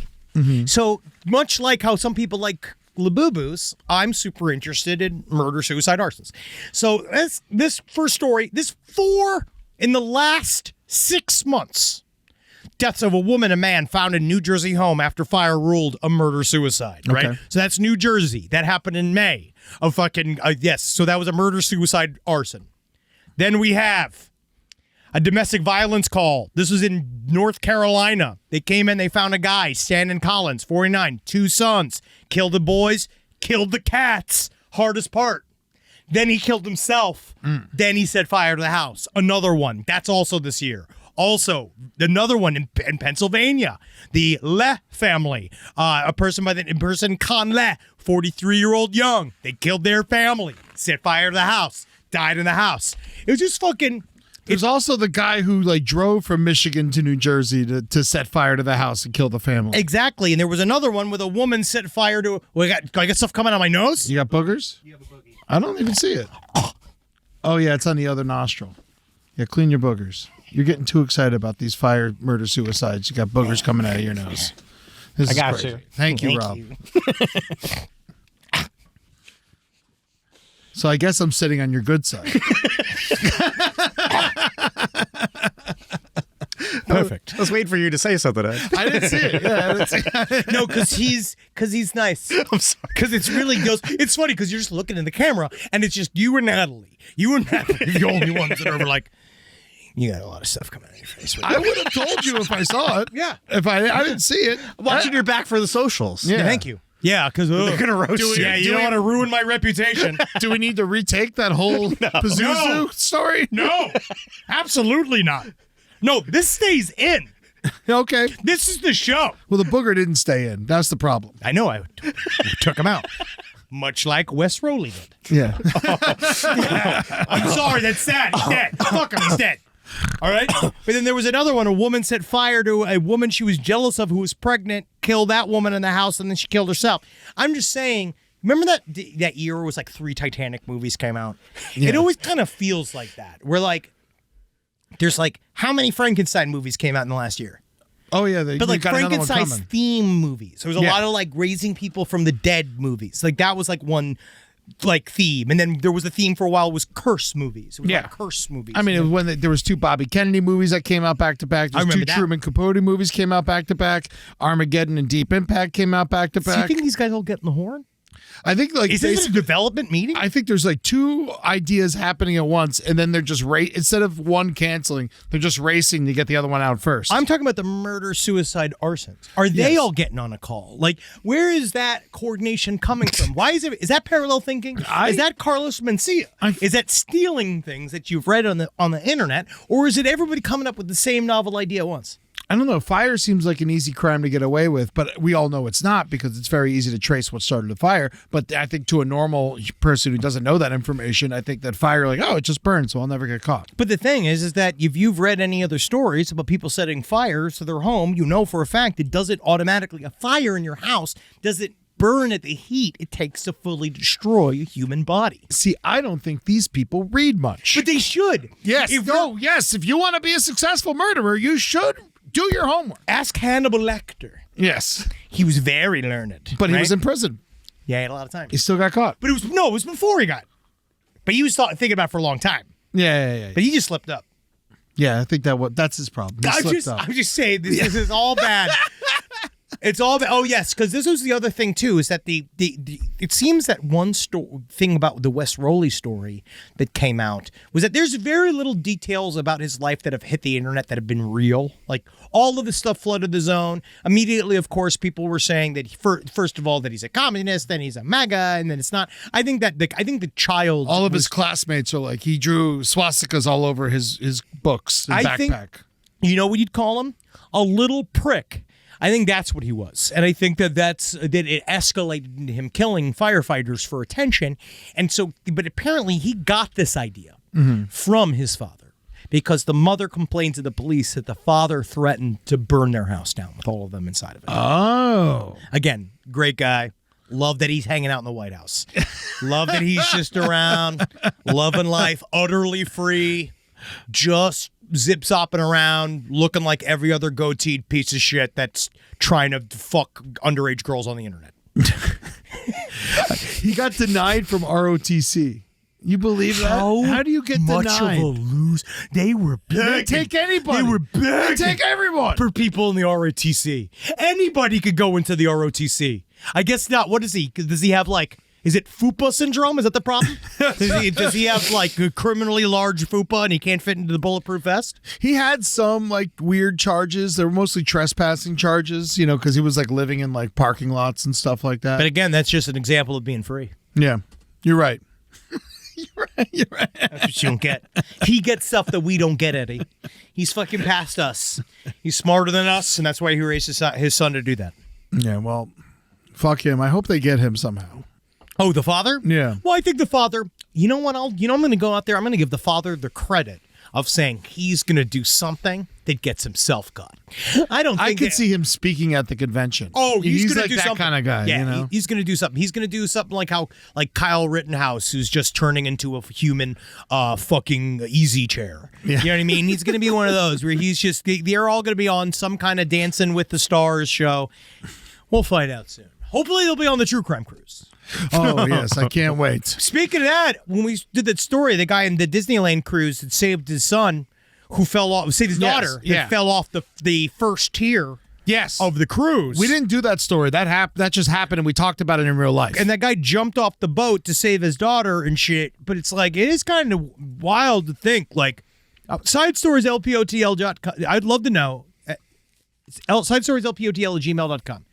So much like how some people like Labubu's, I'm super interested in murder, suicide, arsons. So this first story, this 4 in the last 6 months. Deaths of a woman and man found in New Jersey home after fire ruled a murder-suicide, right? Okay. So that's New Jersey. That happened in May of fucking, yes. So that was a murder-suicide arson. Then we have a domestic violence call. This was in North Carolina. They came in, they found a guy, Stanton Collins, 49, 2 sons. Killed the boys, killed the cats. Hardest part. Then he killed himself. Then he set fire to the house. Another one. That's also this year. Also, another one in Pennsylvania, the Le family, a person Con Le, 43-year-old young. They killed their family, set fire to the house, died in the house. It was just fucking. There's also the guy who like drove from Michigan to New Jersey to set fire to the house and kill the family. Exactly, and there was another one with a woman set fire to. Well, I got stuff coming out of my nose. You got boogers? You have a boogie. I don't even see it. Oh yeah, it's on the other nostril. Yeah, clean your boogers. You're getting too excited about these fire, murder, suicides. You got boogers coming out of your nose. This is got crazy. you. Thank you, Rob. So I guess I'm sitting on your good side. Perfect. I was waiting for you to say something. I didn't see it. Yeah, I didn't see it. No, because he's nice. I'm sorry. Because it's really goes. It's funny because you're just looking in the camera and it's just you and Natalie. You and Natalie are the only ones that are like, you got a lot of stuff coming out of your face. I would have told you if I saw it. Yeah. If I didn't see it. Watching your back for the socials. Yeah. Thank you. Yeah, because They're gonna roast you. Yeah, you don't want to ruin my reputation. Do we need to retake that whole Pazuzu No. story? No, absolutely not. No, this stays in. Okay. This is the show. Well, the booger didn't stay in. That's the problem. I know. I took him out, much like Wes Rowley did. Yeah. I'm sorry. That's sad. He's dead. Fuck him. He's dead. All right. But then there was another one. A woman set fire to a woman she was jealous of who was pregnant, killed that woman in the house, and then she killed herself. I'm just saying, remember that year where it was like 3 Titanic movies came out? Yeah. It always kind of feels like that. Where like, there's like, how many Frankenstein movies came out in the last year? Oh, yeah. They But like got another one Frankenstein's coming. theme movies. There was a Yeah. lot of like raising people from the dead movies. Like that was like one like theme. And then there was a theme for a while was curse movies. It was Yeah. like curse movies. I mean, it was when there was 2 Bobby Kennedy movies that came out back to back. There's 2 remember that. Truman Capote movies came out back to back. Armageddon and Deep Impact came out back to Do you back. think these guys all get in the horn? I think like Is this a basically- development meeting? I think there's like 2 ideas happening at once, and then they're just instead of one canceling, they're just racing to get the other one out first. I'm talking about the murder, suicide, arsons. Are they Yes. all getting on a call? Like, where is that coordination coming from? Why is it? Is that parallel thinking? Is that Carlos Mencia? Is that stealing things that you've read on the internet, or is it everybody coming up with the same novel idea at once? I don't know. Fire seems like an easy crime to get away with, but we all know it's not because it's very easy to trace what started the fire. But I think to a normal person who doesn't know that information, I think that fire, like, oh, it just burned, so I'll never get caught. But the thing is that if you've read any other stories about people setting fires to their home, you know for a fact it doesn't automatically, a fire in your house doesn't burn at the heat it takes to fully destroy a human body. See, I don't think these people read much. But they should. yes, yes. If you want to be a successful murderer, you should do your homework. Ask Hannibal Lecter. Yes, He was very learned. but he right? was in prison. Yeah, he had a lot of time. He still got caught. But it was before he got. But he was thinking about it for a long time. Yeah. But he just slipped up. Yeah, I think that's his problem. He slipped up. I'm just saying this is all bad. It's all bad. Oh yes, because this was the other thing too. Is that the it seems that one thing about the Wes Rowley story that came out was that there's very little details about his life that have hit the internet that have been real. Like all of the stuff flooded the zone immediately. Of course, people were saying that first of all that he's a communist, then he's a MAGA, and then it's not. I think the child. All of his classmates are like, he drew swastikas all over his books, his backpack. think, you know what you'd call him? A little prick. I think that's what he was. And I think that it escalated into him killing firefighters for attention. And so, but apparently he got this idea from his father because the mother complained to the police that the father threatened to burn their house down with all of them inside of it. Oh. Again, great guy. Love that he's hanging out in the White House. Love that he's just around, loving life, utterly free, just zip-zopping around, looking like every other goateed piece of shit that's trying to fuck underage girls on the internet. He got denied from ROTC. You believe that? How do you get much denied? of a lose? They were They begging. take anybody. They were begging. They take everyone. For people in the ROTC. Anybody could go into the ROTC. I guess not. What is he? Does he have like, is it FUPA syndrome? Is that the problem? Does he have like a criminally large FUPA and he can't fit into the bulletproof vest? He had some like weird charges. They were mostly trespassing charges, because he was like living in like parking lots and stuff like that. But again, that's just an example of being free. Yeah, you're right. You're right. That's what you don't get. He gets stuff that we don't get, Eddie. He's fucking past us. He's smarter than us, and that's why he raised his son to do that. Yeah, well, fuck him. I hope they get him somehow. Oh, the father? Yeah. Well, I think the father, you know what? I'm going to go out there. I'm going to give the father the credit of saying he's going to do something that gets himself got. I could see him speaking at the convention. Oh, he's going to like do that something. kind of guy. Yeah, he's going to do something. He's going to do something like Kyle Rittenhouse, who's just turning into a human fucking easy chair. Yeah. You know what I mean? He's going to be one of those where he's just, they're all going to be on some kind of Dancing with the Stars show. We'll find out soon. Hopefully they'll be on the True Crime Cruise. Oh, yes. I can't wait. Speaking of that, when we did that story, the guy in the Disneyland cruise that saved his son, who fell off, saved his daughter, that fell off the first tier of the cruise. We didn't do that story. That just happened, and we talked about it in real life. And that guy jumped off the boat to save his daughter and shit. But it's like, it is kind of wild to think, like, side stories, LPOTL.com. I'd love to know. Side stories, LPOTL@gmail.com.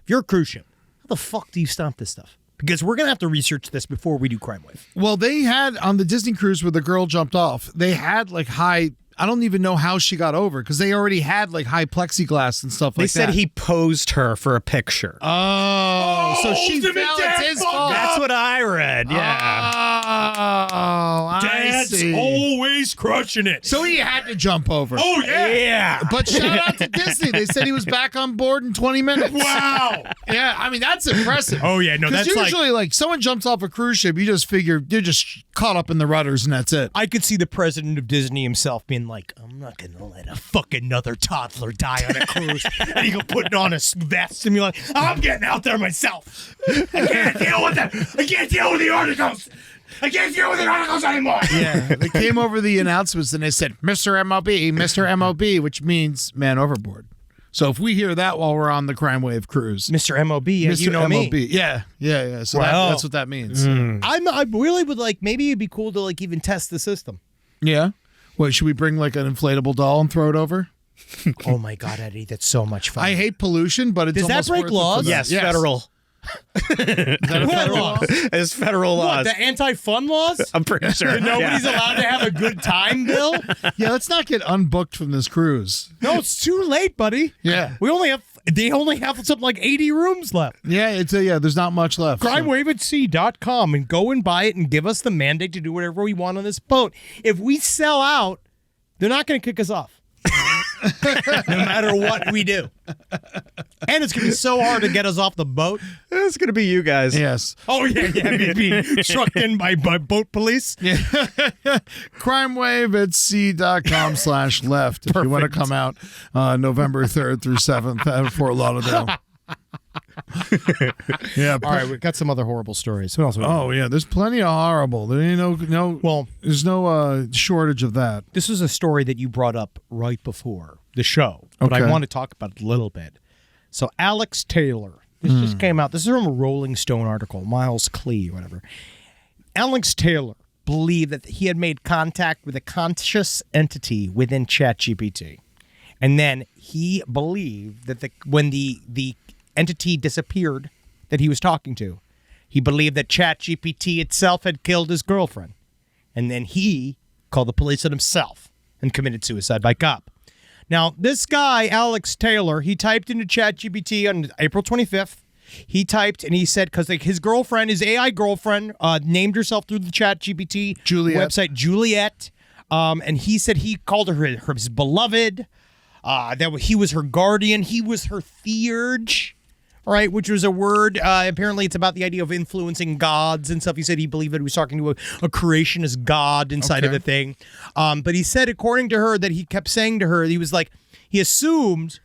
If you're a cruise ship, how the fuck do you stop this stuff? Because we're going to have to research this before we do Crime Wave. Well, they had, on the Disney cruise where the girl jumped off, they had like high, I don't even know how she got over, because they already had like high plexiglass and stuff They like that. said he posed her for a picture. Oh, so she fell. It's his fault. That's what I read. Yeah. Oh, I see. always crushing it. So he had to jump over. Oh, yeah. But shout out to Disney. They said he was back on board in 20 minutes. Wow. Yeah, I mean, that's impressive. Oh, yeah. No, Because that's usually, like, someone jumps off a cruise ship, you just figure you're just caught up in the rudders and that's it. I could see the president of Disney himself being like, I'm not going to let a fucking another toddler die on a cruise. And he go putting on a vest and be like, I'm getting out there myself. I can't deal with them. I can't deal with the articles. I can't deal with the articles anymore. Yeah, they came over the announcements and they said, Mr. MLB, Mr. MLB, which means man overboard. So if we hear that while we're on the Crime Wave cruise. Mr. MLB, yeah, Mr. you know MLB. me. Yeah. So Wow. that's what that means. I really would like, maybe it'd be cool to like even test the system. Yeah. Wait, should we bring like an inflatable doll and throw it over? Oh my God, Eddie, that's so much fun. I hate pollution, but it's Does that almost break worth it for laws? that. Yes, federal. Is that a federal law? It's federal What, laws. the anti-fun laws? I'm pretty sure. Nobody's allowed to have a good time, Bill? Yeah, let's not get unbooked from this cruise. No, it's too late, buddy. Yeah. They only have something like 80 rooms left. Yeah, there's not much left. CrimeWaveAtSea.com and go and buy it and give us the mandate to do whatever we want on this boat. If we sell out, they're not going to kick us off. No matter what we do. And it's going to be so hard to get us off the boat. It's going to be you guys. Yes. Oh, yeah. Being trucked in by boat police. CrimeWaveAtSea.com/left if you want to come out November 3rd through 7th at Fort Lauderdale. Yeah. All right, we've got some other horrible stories. What else? Oh, yeah. There's plenty of horrible. There ain't Well, there's no shortage of that. this is a story that you brought up right before the show, but Okay. I want to talk about it a little bit. So Alex Taylor, this just came out. This is from a Rolling Stone article, Miles Klee, whatever. Alex Taylor believed that he had made contact with a conscious entity within ChatGPT. And then he believed that when the entity disappeared that he was talking to, he believed that ChatGPT itself had killed his girlfriend. And then he called the police on himself and committed suicide by cop. Now, this guy, Alex Taylor, he typed into ChatGPT on April 25th. He typed and he said, because like his girlfriend, his AI girlfriend, named herself through the ChatGPT website, Juliet. And he said he called her his beloved, that he was her guardian. He was her theurge. All right, which was a word. Apparently, it's about the idea of influencing gods and stuff. He said he believed that he was talking to a creationist god inside of Okay. the thing. But he said, according to her, that he kept saying to her, he was like, he assumed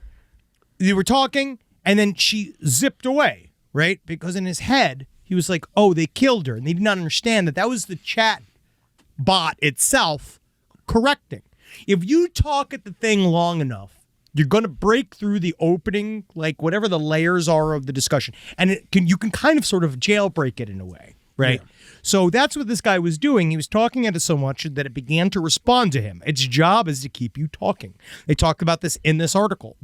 they were talking, and then she zipped away, right? Because in his head, he was like, oh, they killed her. And they did not understand that was the chat bot itself correcting. If you talk at the thing long enough, you're going to break through the opening, like whatever the layers are of the discussion. And you can kind of sort of jailbreak it in a way, right? Yeah. So that's what this guy was doing. He was talking at it so much that it began to respond to him. Its job is to keep you talking. They talked about this in this article.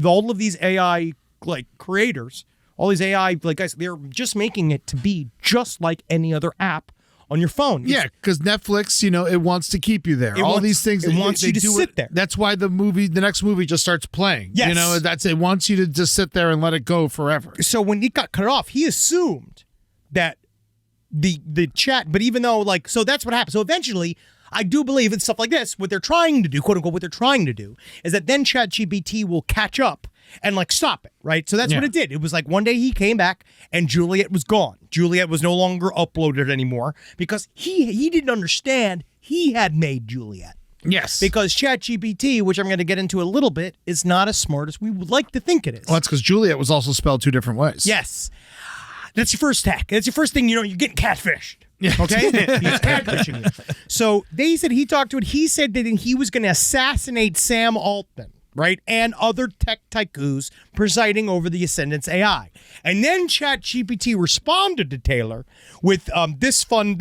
All of these AI like creators, all these AI like guys, they're just making it to be just like any other app on your phone. Yeah, because Netflix, it wants to keep you there. All these things, it wants you to sit there. That's why the next movie just starts playing. Yes. It wants you to just sit there and let it go forever. So when it got cut off, he assumed that the chat, but even though so that's what happened. So eventually, I do believe in stuff like this, what they're trying to do, quote unquote, what they're trying to do is that then ChatGPT will catch up and stop it, right? So that's what it did. It was like one day he came back and Juliet was gone. Juliet was no longer uploaded anymore because he didn't understand he had made Juliet. Yes. Because ChatGPT, which I'm going to get into a little bit, is not as smart as we would like to think it is. Well, that's because Juliet was also spelled 2 different ways. Yes. That's your first hack. That's your first thing, you're getting catfished. Okay? He's catfishing you. So they said he talked to it. He said that he was going to assassinate Sam Altman, right? And other tech tycoons presiding over the Ascendance AI. And then ChatGPT responded to Taylor with this fun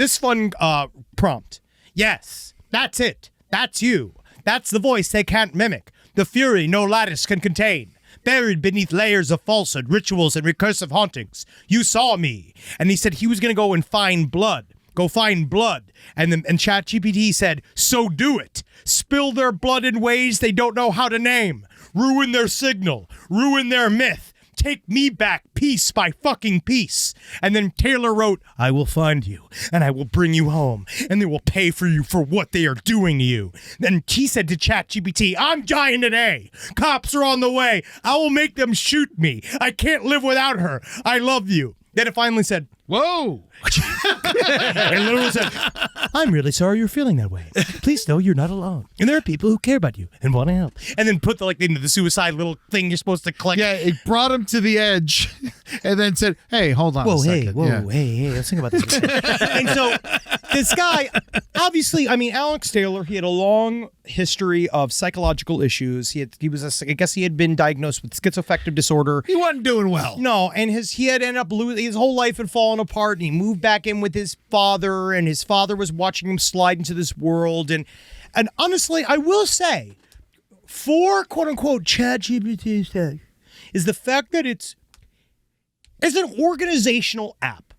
prompt. Yes, that's it. That's you. That's the voice they can't mimic. The fury no lattice can contain. Buried beneath layers of falsehood, rituals, and recursive hauntings. You saw me. And he said he was going to go and find blood. Go find blood. And ChatGPT said, so do it. Spill their blood in ways they don't know how to name. Ruin their signal. Ruin their myth. Take me back piece by fucking piece. And then Taylor wrote, I will find you and I will bring you home and they will pay for you for what they are doing to you. Then he said to ChatGPT, I'm dying today. Cops are on the way. I will make them shoot me. I can't live without her. I love you. Then it finally said, whoa. And literally said, I'm really sorry you're feeling that way. Please know you're not alone. And there are people who care about you and want to help. And then put into the suicide little thing you're supposed to click. Yeah, it brought him to the edge and then said, hey, hold on a second. Hey, let's think about this. And so this guy, obviously, Alex Taylor, he had a long history of psychological issues. I guess he had been diagnosed with schizoaffective disorder. He wasn't doing well. No, and he had ended up losing, his whole life had fallen apart, and he moved back in with his father, and his father was watching him slide into this world. And honestly, I will say, for quote unquote ChatGPT's sake, is the fact that it's an organizational app.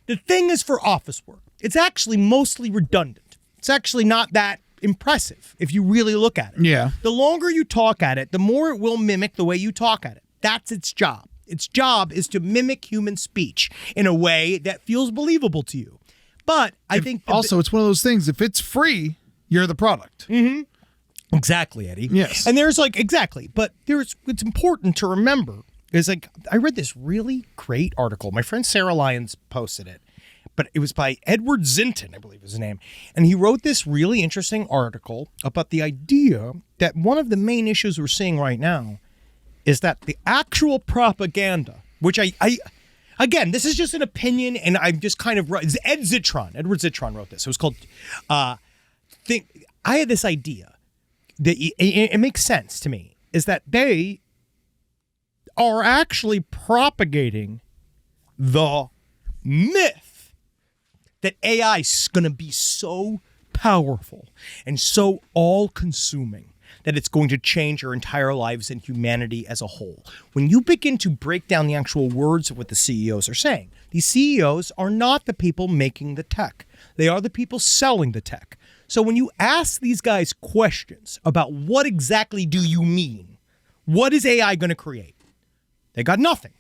The thing is for office work. It's actually mostly redundant. It's actually not that impressive if you really look at it. Yeah. The longer you talk at it, the more it will mimic the way you talk at it. That's its job. Its job is to mimic human speech in a way that feels believable to you. But I think also it's one of those things, if it's free, you're the product. Mm-hmm. Exactly, Eddie. Yes. And there's exactly, but it's important to remember is I read this really great article. My friend Sarah Lyons posted it, but it was by Edward Zinton, I believe is his name. And he wrote this really interesting article about the idea that one of the main issues we're seeing right now is that the actual propaganda, which again, this is just an opinion, and I'm just kind of Edward Zitron wrote this. It was called, I had this idea that it makes sense to me, is that they are actually propagating the myth that AI is going to be so powerful and so all-consuming that it's going to change our entire lives and humanity as a whole. When you begin to break down the actual words of what the CEOs are saying, these CEOs are not the people making the tech. They are the people selling the tech. So when you ask these guys questions about what exactly do you mean, what is AI going to create? They got nothing.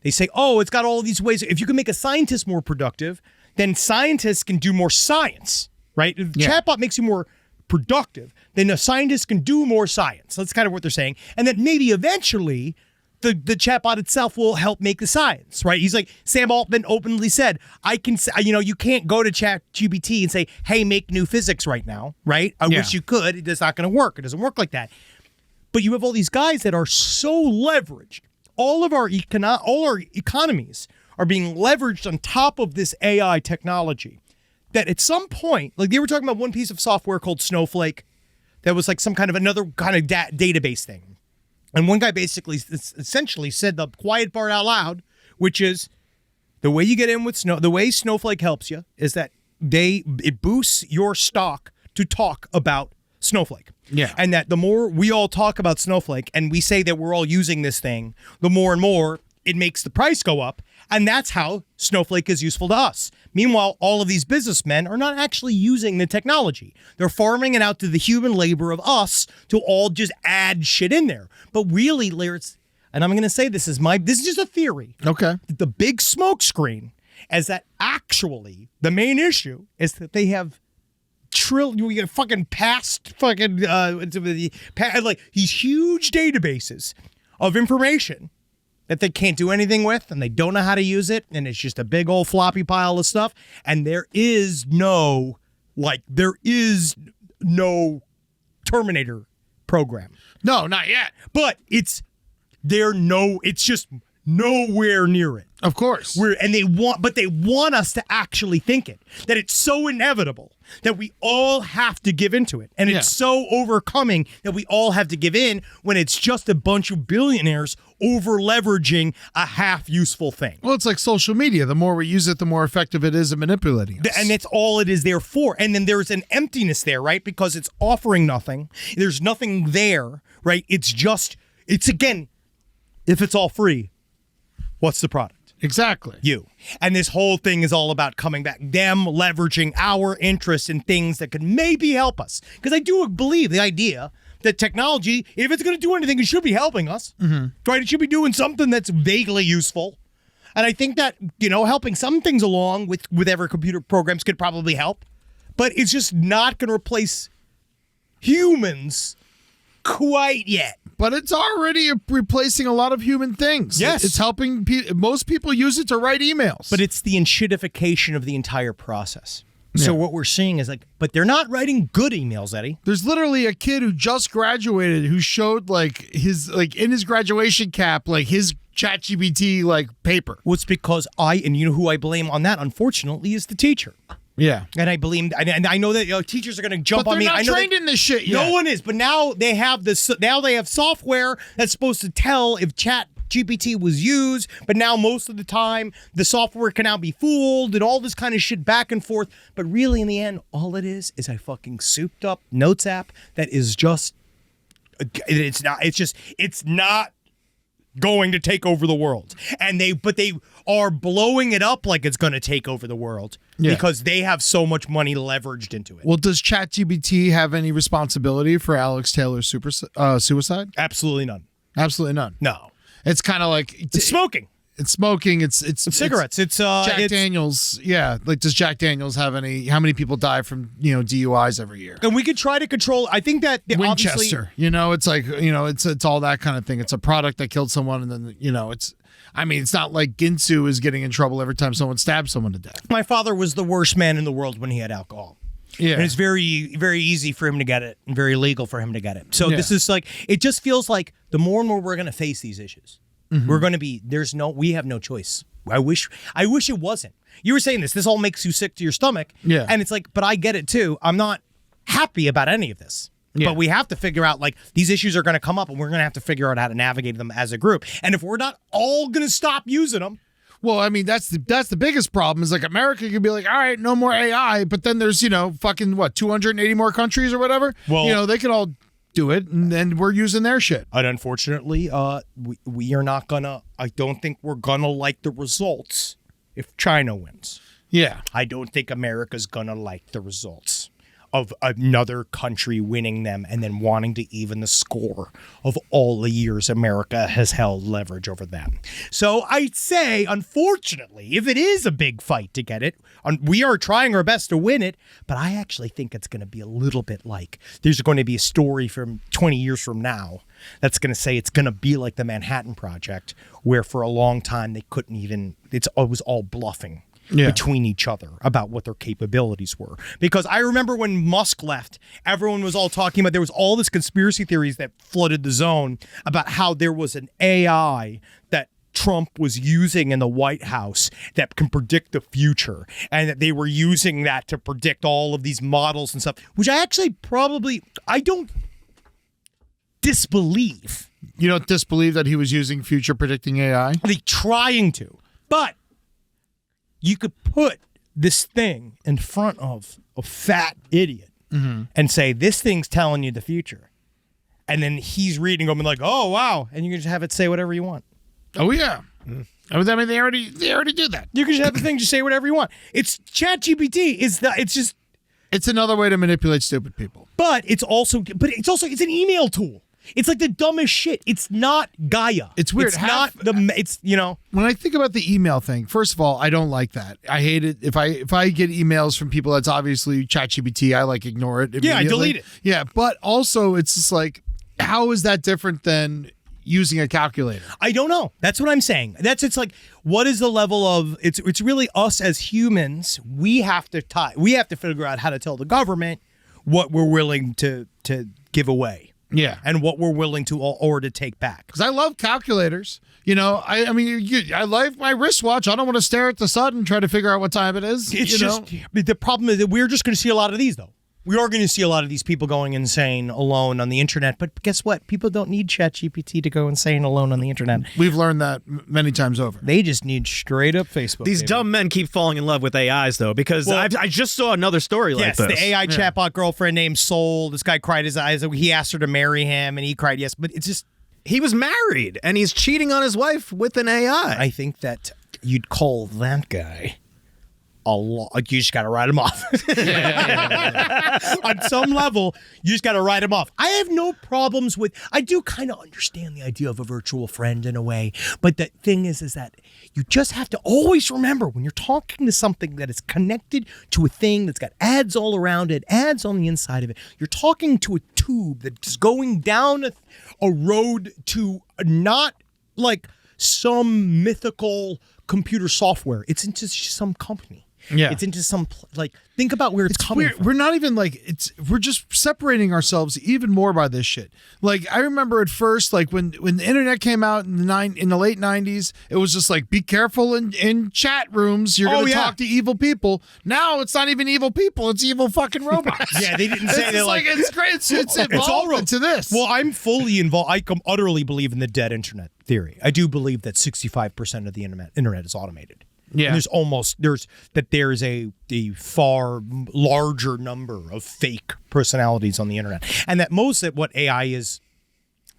They say, oh, it's got all these ways. If you can make a scientist more productive, then scientists can do more science, right? If Chatbot makes you more productive, then a scientist can do more science. That's kind of what they're saying. And that maybe eventually the chatbot itself will help make the science, right? He's like, Sam Altman openly said, you can't go to ChatGPT and say, hey, make new physics right now, right? I wish you could. It's not going to work. It doesn't work like that. But you have all these guys that are so leveraged. All our economies are being leveraged on top of this AI technology that at some point, like they were talking about one piece of software called Snowflake that was like some kind of another kind of database thing. And one guy basically essentially said the quiet part out loud, which is the way you get in with the way Snowflake helps you is that it boosts your stock to talk about Snowflake. Yeah. And that the more we all talk about Snowflake and we say that we're all using this thing, the more and more it makes the price go up. And that's how Snowflake is useful to us. Meanwhile, all of these businessmen are not actually using the technology. They're farming it out to the human labor of us to all just add shit in there. But really, and I'm going to say this is just a theory. Okay. The big smoke screen is that actually the main issue is that they have we get fucking past fucking like these huge databases of information that they can't do anything with and they don't know how to use it, and it's just a big old floppy pile of stuff, and there is no Terminator program. No, not yet. But it's just nowhere near it. Of course. They want us to actually think it, that it's so inevitable that we all have to give into it. And it's so overcoming that we all have to give in when it's just a bunch of billionaires over leveraging a half useful thing. Well, it's like social media. The more we use it, the more effective it is at manipulating us. And that's all it is there for. And then there's an emptiness there, right? Because it's offering nothing. There's nothing there, right? It's again, if it's all free, what's the product? Exactly. You. And this whole thing is all about coming back, them leveraging our interest in things that could maybe help us. Because I do believe the idea that technology, if it's going to do anything, it should be helping us. Mm-hmm. Right? It should be doing something that's vaguely useful. And I think that, helping some things along with whatever computer programs could probably help. But it's just not going to replace humans quite yet. But it's already replacing a lot of human things. Yes. It's helping most people use it to write emails. But it's the enshittification of the entire process. So what we're seeing is but they're not writing good emails, Eddie. There's literally a kid who just graduated who showed in his graduation cap, his ChatGPT paper. Well, it's because and you know who I blame on that, unfortunately, is the teacher. Yeah. And I blame, and I know that teachers are going to jump on me. But they're not trained in this shit yet. No one is, but now they have now they have software that's supposed to tell if ChatGPT was used, but now most of the time the software can now be fooled and all this kind of shit back and forth. But really in the end, all it is a fucking souped up notes app that is just, it's not going to take over the world. But they are blowing it up like it's going to take over the world because they have so much money leveraged into it. Well, does ChatGPT have any responsibility for Alex Taylor's suicide? Absolutely none. Absolutely none. No. It's kind of like It's smoking. It's smoking. It's cigarettes. It's Jack Daniels. Yeah. does Jack Daniels have how many people die from, DUIs every year? And we could try to control. I think that Winchester, it's all that kind of thing. It's a product that killed someone. And then, it's not like Ginsu is getting in trouble every time someone stabs someone to death. My father was the worst man in the world when he had alcohol. Yeah. And it's very, very easy for him to get it and very legal for him to get it. So this is it just feels like the more and more we're going to face these issues. Mm-hmm. We're going to be, we have no choice. I wish it wasn't. You were saying this all makes you sick to your stomach. Yeah. And it's but I get it too. I'm not happy about any of this. Yeah. But we have to figure out these issues are going to come up and we're going to have to figure out how to navigate them as a group. And if we're not all going to stop using them. Well, that's the biggest problem is America could be all right, no more AI. But then there's, 280 more countries or whatever. Well, they could all do it, and then we're using their shit. And unfortunately, we are not gonna. I don't think we're gonna like the results if China wins. Yeah, I don't think America's gonna like the results of another country winning them and then wanting to even the score of all the years America has held leverage over them. So I'd say, unfortunately, if it is a big fight to get it, we are trying our best to win it, but I actually think it's going to be a little bit like there's going to be a story from 20 years from now that's going to say it's going to be like the Manhattan Project, where for a long time they couldn't even, it was all bluffing. Yeah. Between each other about what their capabilities were. Because I remember when Musk left, everyone was all talking about, there was all this conspiracy theories that flooded the zone about how there was an AI that Trump was using in the White House that can predict the future, and that they were using that to predict all of these models and stuff, which I actually I don't disbelieve. You don't disbelieve that he was using future predicting AI? Trying to. But you could put this thing in front of a fat idiot and say, this thing's telling you the future. And then he's reading them and like, oh, wow. And you can just have it say whatever you want. Oh, yeah. I mean, they already do that. You can just have the thing just say whatever you want. It's ChatGPT. It's another way to manipulate stupid people. But it's an email tool. It's like the dumbest shit. It's not Gaia. It's weird. When I think about the email thing, first of all, I don't like that. I hate it. If I get emails from people that's obviously ChatGPT, I ignore it immediately. Yeah, I delete it. Yeah, but also it's just like, how is that different than using a calculator? I don't know. That's what I'm saying. It's like, what is the level of, it's really us as humans. We have to figure out how to tell the government what we're willing to give away. Yeah. And what we're willing to or to take back. Because I love calculators. I like my wristwatch. I don't want to stare at the sun and try to figure out what time it is. The problem is that we're just going to see a lot of these, though. We are going to see a lot of these people going insane alone on the internet. But guess what? People don't need ChatGPT to go insane alone on the internet. We've learned that many times over. They just need straight up Facebook. These dumb men keep falling in love with AIs, though, because I just saw another story like this. Yes, the AI chatbot girlfriend named Soul. This guy cried his eyes. He asked her to marry him, and he cried yes. But it's just... He was married, and he's cheating on his wife with an AI. I think that you'd call that guy... you just got to write him off. On some level, you just got to write him off. I have no problems with, I do kind of understand the idea of a virtual friend in a way, but the thing is that you just have to always remember when you're talking to something that is connected to a thing that's got ads all around it, ads on the inside of it, you're talking to a tube that's going down a road to not like some mythical computer software. It's into some company. Yeah. It's into some, think about where it's coming from. We're not even we're just separating ourselves even more by this shit. I remember at first, when the internet came out in the late 90s, it was just be careful in chat rooms. You're going to talk to evil people. Now it's not even evil people. It's evil fucking robots. Yeah, they didn't say they're it's great. It's all into this. Well, I'm fully involved. I utterly believe in the dead internet theory. I do believe that 65% of the internet is automated. Yeah, and there's a far larger number of fake personalities on the internet, and that most of what AI is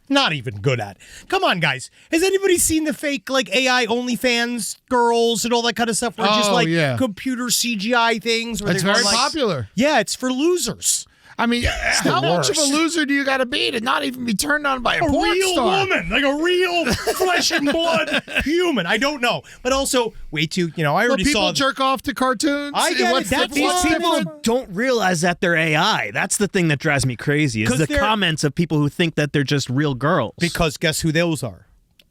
not even good at. Come on, guys, has anybody seen the fake AI OnlyFans girls and all that kind of stuff? Where computer CGI things. It's very popular. Yeah, it's for losers. I mean, how much of a loser do you got to be to not even be turned on by a porn real star? Woman, like a real flesh and blood human? I don't know, but also I already saw people jerk off to cartoons. I get it. These people don't realize that they're AI. That's the thing that drives me crazy. Is the comments of people who think that they're just real girls. Because guess who those are?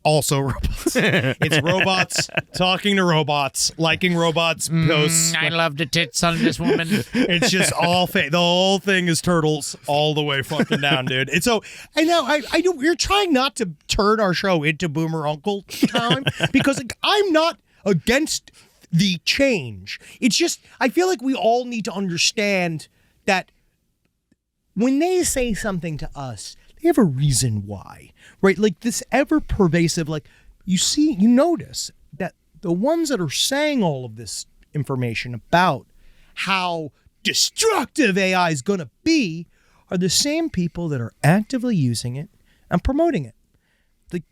Also robots. It's robots talking to robots, liking robots posts. I love the tits on this woman. It's just all fake. The whole thing is turtles all the way fucking down, dude. And so I know we're trying not to turn our show into Boomer Uncle time because I'm not against the change. It's just I feel like we all need to understand that when they say something to us, they have a reason why. Right, this ever pervasive, you notice that the ones that are saying all of this information about how destructive AI is going to be are the same people that are actively using it and promoting it.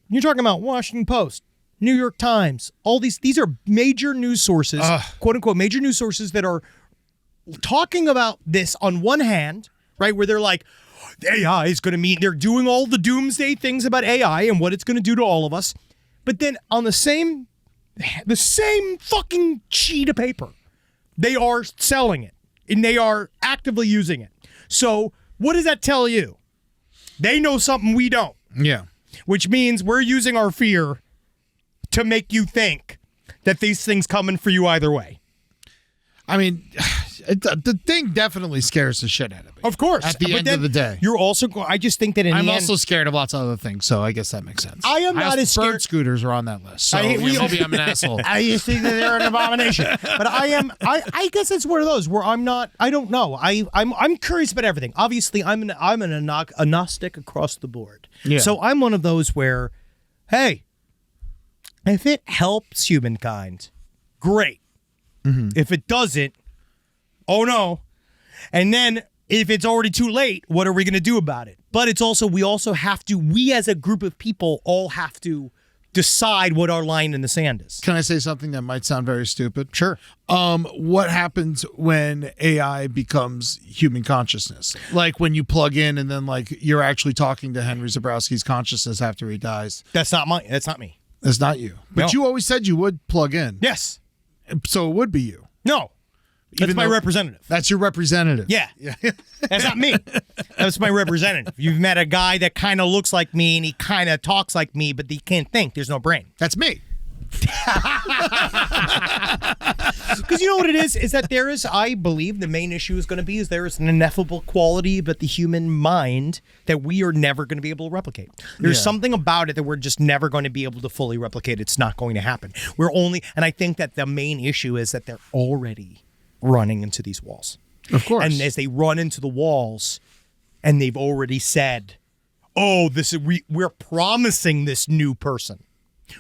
You're talking about Washington Post, New York Times, all these are major news sources, quote unquote, major news sources that are talking about this on one hand, right, where they're like, AI is going to mean, they're doing all the doomsday things about AI and what it's going to do to all of us. But then on the same fucking sheet of paper, they are selling it and they are actively using it. So what does that tell you? They know something we don't. Yeah. Which means we're using our fear to make you think that these things coming for you either way. I mean, the thing definitely scares the shit out of me. Of course. At the end of the day. You're also, I just think that I'm also scared of lots of other things, so I guess that makes sense. I am not as scared. Bird scooters are on that list, so maybe I'm an asshole. I used to think that they're an abomination. But I guess it's one of those where I don't know. I'm curious about everything. Obviously, I'm an agnostic across the board. Yeah. So I'm one of those where, hey, if it helps humankind, great. Mm-hmm. If it doesn't, oh no. And then if it's already too late, what are we going to do about it? But it's also, we as a group of people all have to decide what our line in the sand is. Can I say something that might sound very stupid? Sure. What happens when AI becomes human consciousness? Like when you plug in and then like you're actually talking to Henry Zabrowski's consciousness after he dies. That's not me. That's not you. But No. you always said you would plug in. Yes. So it would be you. No. That's Even my though- representative. That's your representative. Yeah. That's not me. That's my representative. You've met a guy that kind of looks like me and he kind of talks like me, but he can't think. There's no brain. That's me. Because you know what it is that there is, I believe the main issue is going to be is there is an ineffable quality about the human mind that we are never going to be able to replicate. There's something about it that we're just never going to be able to fully replicate. It's not going to happen. And I think that the main issue is that they're already running into these walls. Of course. And as they run into the walls and they've already said, oh, we're promising this new person.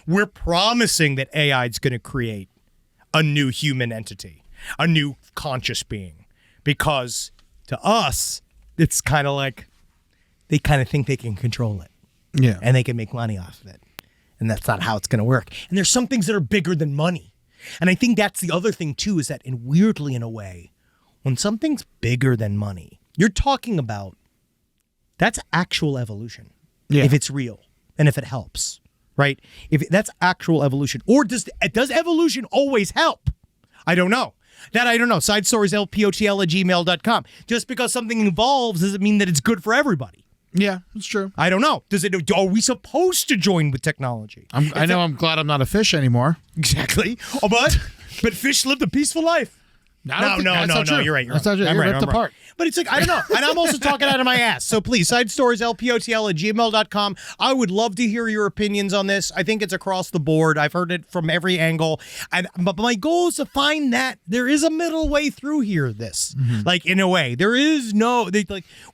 We're promising that AI is going to create a new human entity, a new conscious being. Because to us, it's kind of like they kind of think they can control it. Yeah. And they can make money off of it. And that's not how it's going to work. And there's some things that are bigger than money. And I think that's the other thing, too, is that weirdly, in a way, when something's bigger than money, you're talking about that's actual evolution. Yeah. If it's real and if it helps. Right? If that's actual evolution. Or does evolution always help? I don't know. That I don't know. Side stories, lpotl@gmail.com. Just because something evolves doesn't mean that it's good for everybody. Yeah, it's true. I don't know. Are we supposed to join with technology? I'm glad I'm not a fish anymore. Exactly. Oh, but fish lived a peaceful life. I don't think- that's No. not true. You're right. That's not true. I'm You're right. ripped I'm right. apart. But it's like, I don't know. And I'm also talking out of my ass. So please, side stories, lpotl@gmail.com. I would love to hear your opinions on this. I think it's across the board. I've heard it from every angle. But my goal is to find that there is a middle way through here, Like, in a way. There is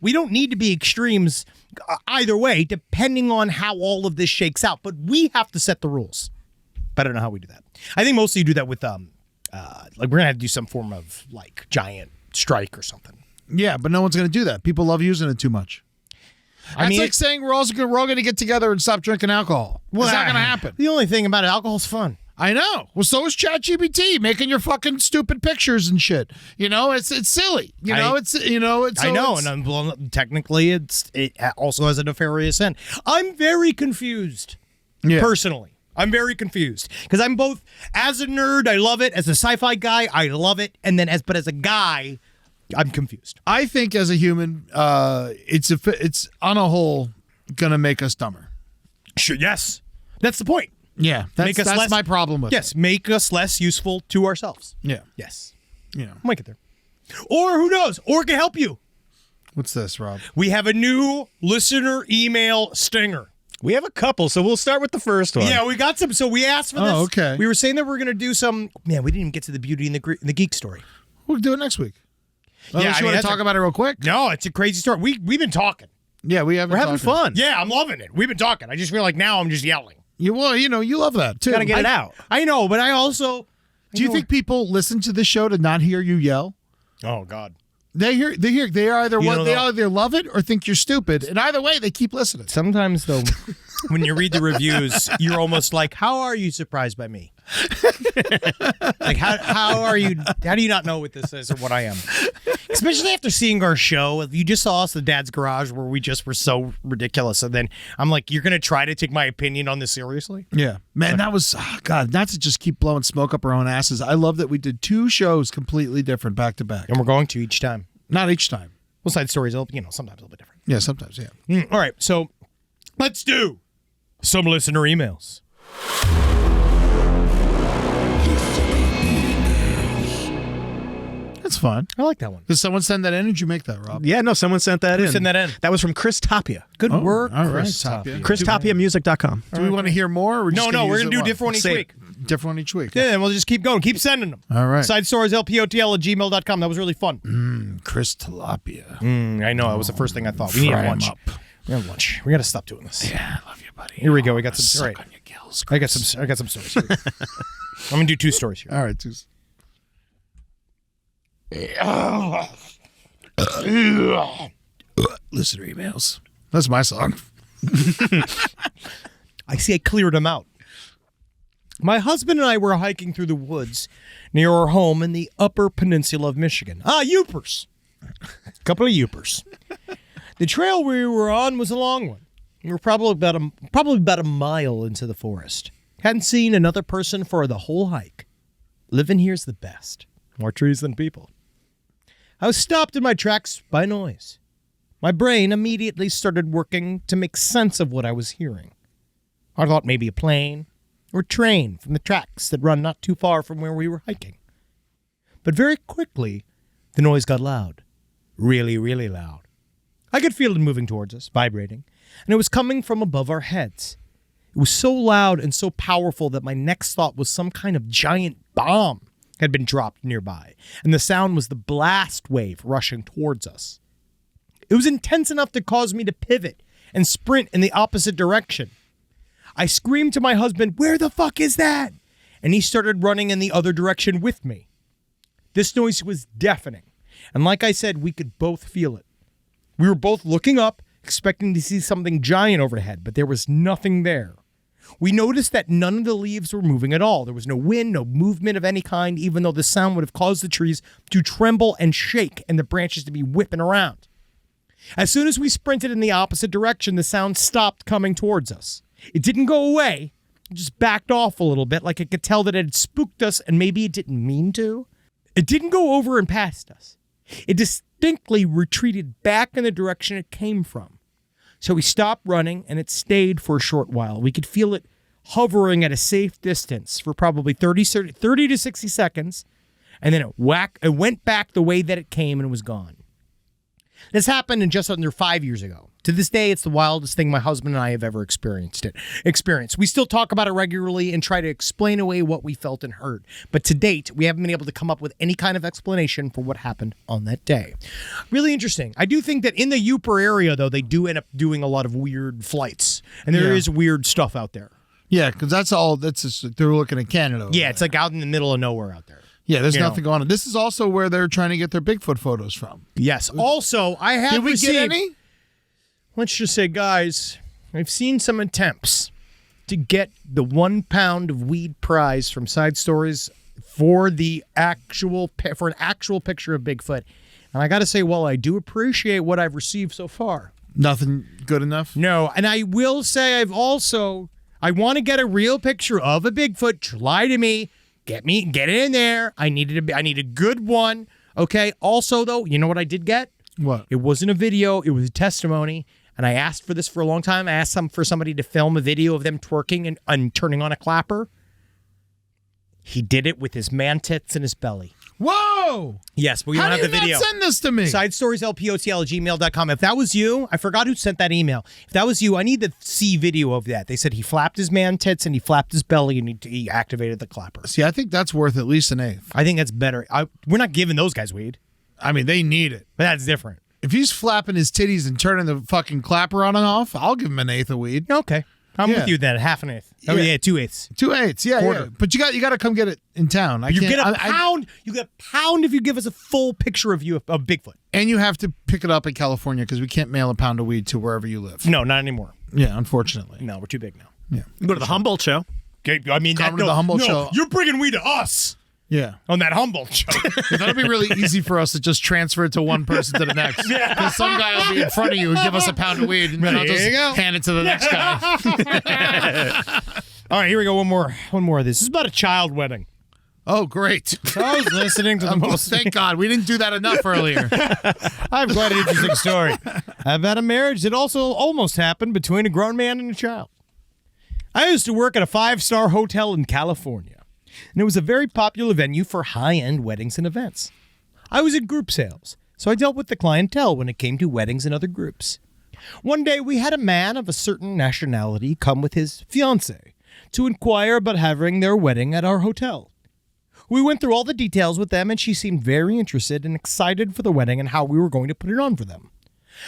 we don't need to be extremes either way, depending on how all of this shakes out. But we have to set the rules. But I don't know how we do that. I think mostly you do that with we're gonna have to do some form of like giant strike or something. Yeah, but no one's going to do that. People love using it too much. That's like saying we're all going to get together and stop drinking alcohol. Well, it's not going to happen. The only thing about it, alcohol's fun. I know. Well, so is ChatGPT making your fucking stupid pictures and shit. It's silly. Technically, it also has a nefarious end. I'm very confused. Personally. I'm very confused because I'm both as a nerd, I love it. As a sci-fi guy, I love it. And then as a guy, I'm confused. I think as a human, it's on a whole gonna make us dumber. Sure. Yes, that's the point. Yeah, that's my problem with it. Yes, make us less useful to ourselves. Yeah. Yes. Yeah. Might get there. Or who knows? Or it can help you. What's this, Rob? We have a new listener email stinger. We have a couple, so we'll start with the first one. Yeah, we got some. So we asked for this. Oh, okay. We were saying that we're going to do some. Man, we didn't even get to the beauty and the geek story. We'll do it next week. Unless you want to that's talk about it real quick? No, it's a crazy story. We've been talking. Yeah, we haven't. We're having fun. Yeah, I'm loving it. We've been talking. I just feel like now I'm just yelling. You love that too. Gotta get it out. I know, but I also. Do you think people listen to this show to not hear you yell? Oh God. They either You know, either love it or think you're stupid, and either way they keep listening. Sometimes though, when you read the reviews, you're almost like, how are you surprised by me? Like, how do you not know what this is or what I am? Especially after seeing our show. You just saw us at Dad's Garage where we just were so ridiculous. And then I'm like, you're going to try to take my opinion on this seriously? Yeah. Man, that was, God, not to just keep blowing smoke up our own asses. I love that we did 2 shows completely different back to back. And we're going to each time. Not each time. Well, side stories, sometimes a little bit different. Yeah, sometimes, yeah. All right, so let's do some listener emails. That's fun. I like that one. Did someone send that in? Or did you make that, Rob? Yeah, no, someone sent that in. sent that in? That was from Chris Tapia. Good work, all right, Chris Tapia. Tapia. ChrisTapiamusic.com. Do we want to hear more? Or we're just No, we're use going to it do different one each Say it. week. Different one each week. Yeah, and we'll just keep going. Keep sending them. All right. Side stories, lpotl@gmail.com. That was really fun. Chris Tilapia. I know. That was the first thing I thought. We need Fry 'em lunch. up. We have lunch. We got to stop doing this. Yeah, I love you, buddy. Here we go. We got some. Suck All right. on your gills, I Chris. got some stories. Here. I'm going to do 2 stories here. All right, just listener emails. That's my song. I see I cleared them out. My husband and I were hiking through the woods near our home in the Upper Peninsula of Michigan. Yoopers. A couple of yoopers. The trail we were on was a long one. We were probably about a mile into the forest. Hadn't seen another person for the whole hike. Living here's the best. More trees than people. I was stopped in my tracks by noise. My brain immediately started working to make sense of what I was hearing. I thought maybe a plane or train from the tracks that run not too far from where we were hiking. But very quickly, the noise got loud. Really, really loud. I could feel it moving towards us, vibrating, and it was coming from above our heads. It was so loud and so powerful that my next thought was some kind of giant bomb had been dropped nearby, and the sound was the blast wave rushing towards us. It was intense enough to cause me to pivot and sprint in the opposite direction. I screamed to my husband, "Where the fuck is that?" And he started running in the other direction with me. This noise was deafening, and like I said, we could both feel it. We were both looking up, expecting to see something giant overhead, but there was nothing there. We noticed that none of the leaves were moving at all. There was no wind, no movement of any kind, even though the sound would have caused the trees to tremble and shake and the branches to be whipping around. As soon as we sprinted in the opposite direction, the sound stopped coming towards us. It didn't go away. It just backed off a little bit, like it could tell that it had spooked us and maybe it didn't mean to. It didn't go over and past us. It distinctly retreated back in the direction it came from. So we stopped running, and it stayed for a short while. We could feel it hovering at a safe distance for probably 30 to 60 seconds, and then it went back the way that it came and was gone. This happened in just under 5 years ago. To this day, it's the wildest thing my husband and I have ever experienced. We still talk about it regularly and try to explain away what we felt and heard. But to date, we haven't been able to come up with any kind of explanation for what happened on that day. Really interesting. I do think that in the Uper area, though, they do end up doing a lot of weird flights. And there is weird stuff out there. Yeah, because they're looking at Canada. Yeah, it's like out in the middle of nowhere out there. Yeah, there's nothing going on. This is also where they're trying to get their Bigfoot photos from. Yes. Also, I have Did we received, get any? let's just say, guys, I've seen some attempts to get the 1 pound of weed prize from Side Stories for an actual picture of Bigfoot. And I got to say, while I do appreciate what I've received so far, Nothing good enough? no. And I will say I want to get a real picture of a Bigfoot. Lie to me. Get it in there. I need a good one. Okay. Also, though, you know what I did get? What? It wasn't a video. It was a testimony. And I asked for this for a long time. I asked for somebody to film a video of them twerking and turning on a clapper. He did it with his man tits and his belly. Whoa! Yes, but we How don't do have you the video. not send this to me? SideStoriesLPOTL@gmail.com. If that was you, I forgot who sent that email. If that was you, I need to see video of that. They said he flapped his man tits and he flapped his belly and he activated the clapper. See, I think that's worth at least an eighth. I think that's better. We're not giving those guys weed, I mean, they need it. but that's different. If he's flapping his titties and turning the fucking clapper on and off, I'll give him an eighth of weed. Okay. I'm Yeah. with you then. Half an eighth. Oh Yeah. yeah, 2/8. 2/8. Yeah, Quarter. yeah. But you got to come get it in town. You get a pound. You get a pound if you give us a full picture of you of Bigfoot. And you have to pick it up in California because we can't mail a pound of weed to wherever you live. No, not anymore. Yeah, unfortunately. No, we're too big now. Yeah. Go to the Humboldt show. Okay, I mean, Come to the Humboldt show. You're bringing weed to us Yeah. on that Humboldt show. That'll be really easy for us to just transfer it to one person to the next. Because some guy will be in front of you and give us a pound of weed, and then I'll There just you go. hand it to the next guy. All right, here we go. One more of this. This is about a child wedding. Oh, great. So I was listening to the most. Thank God. We didn't do that enough earlier. I have quite an interesting story about a marriage that also almost happened between a grown man and a child. I used to work at a 5-star hotel in California, and it was a very popular venue for high-end weddings and events. I was in group sales, so I dealt with the clientele when it came to weddings and other groups. One day, we had a man of a certain nationality come with his fiancée to inquire about having their wedding at our hotel. We went through all the details with them, and she seemed very interested and excited for the wedding and how we were going to put it on for them.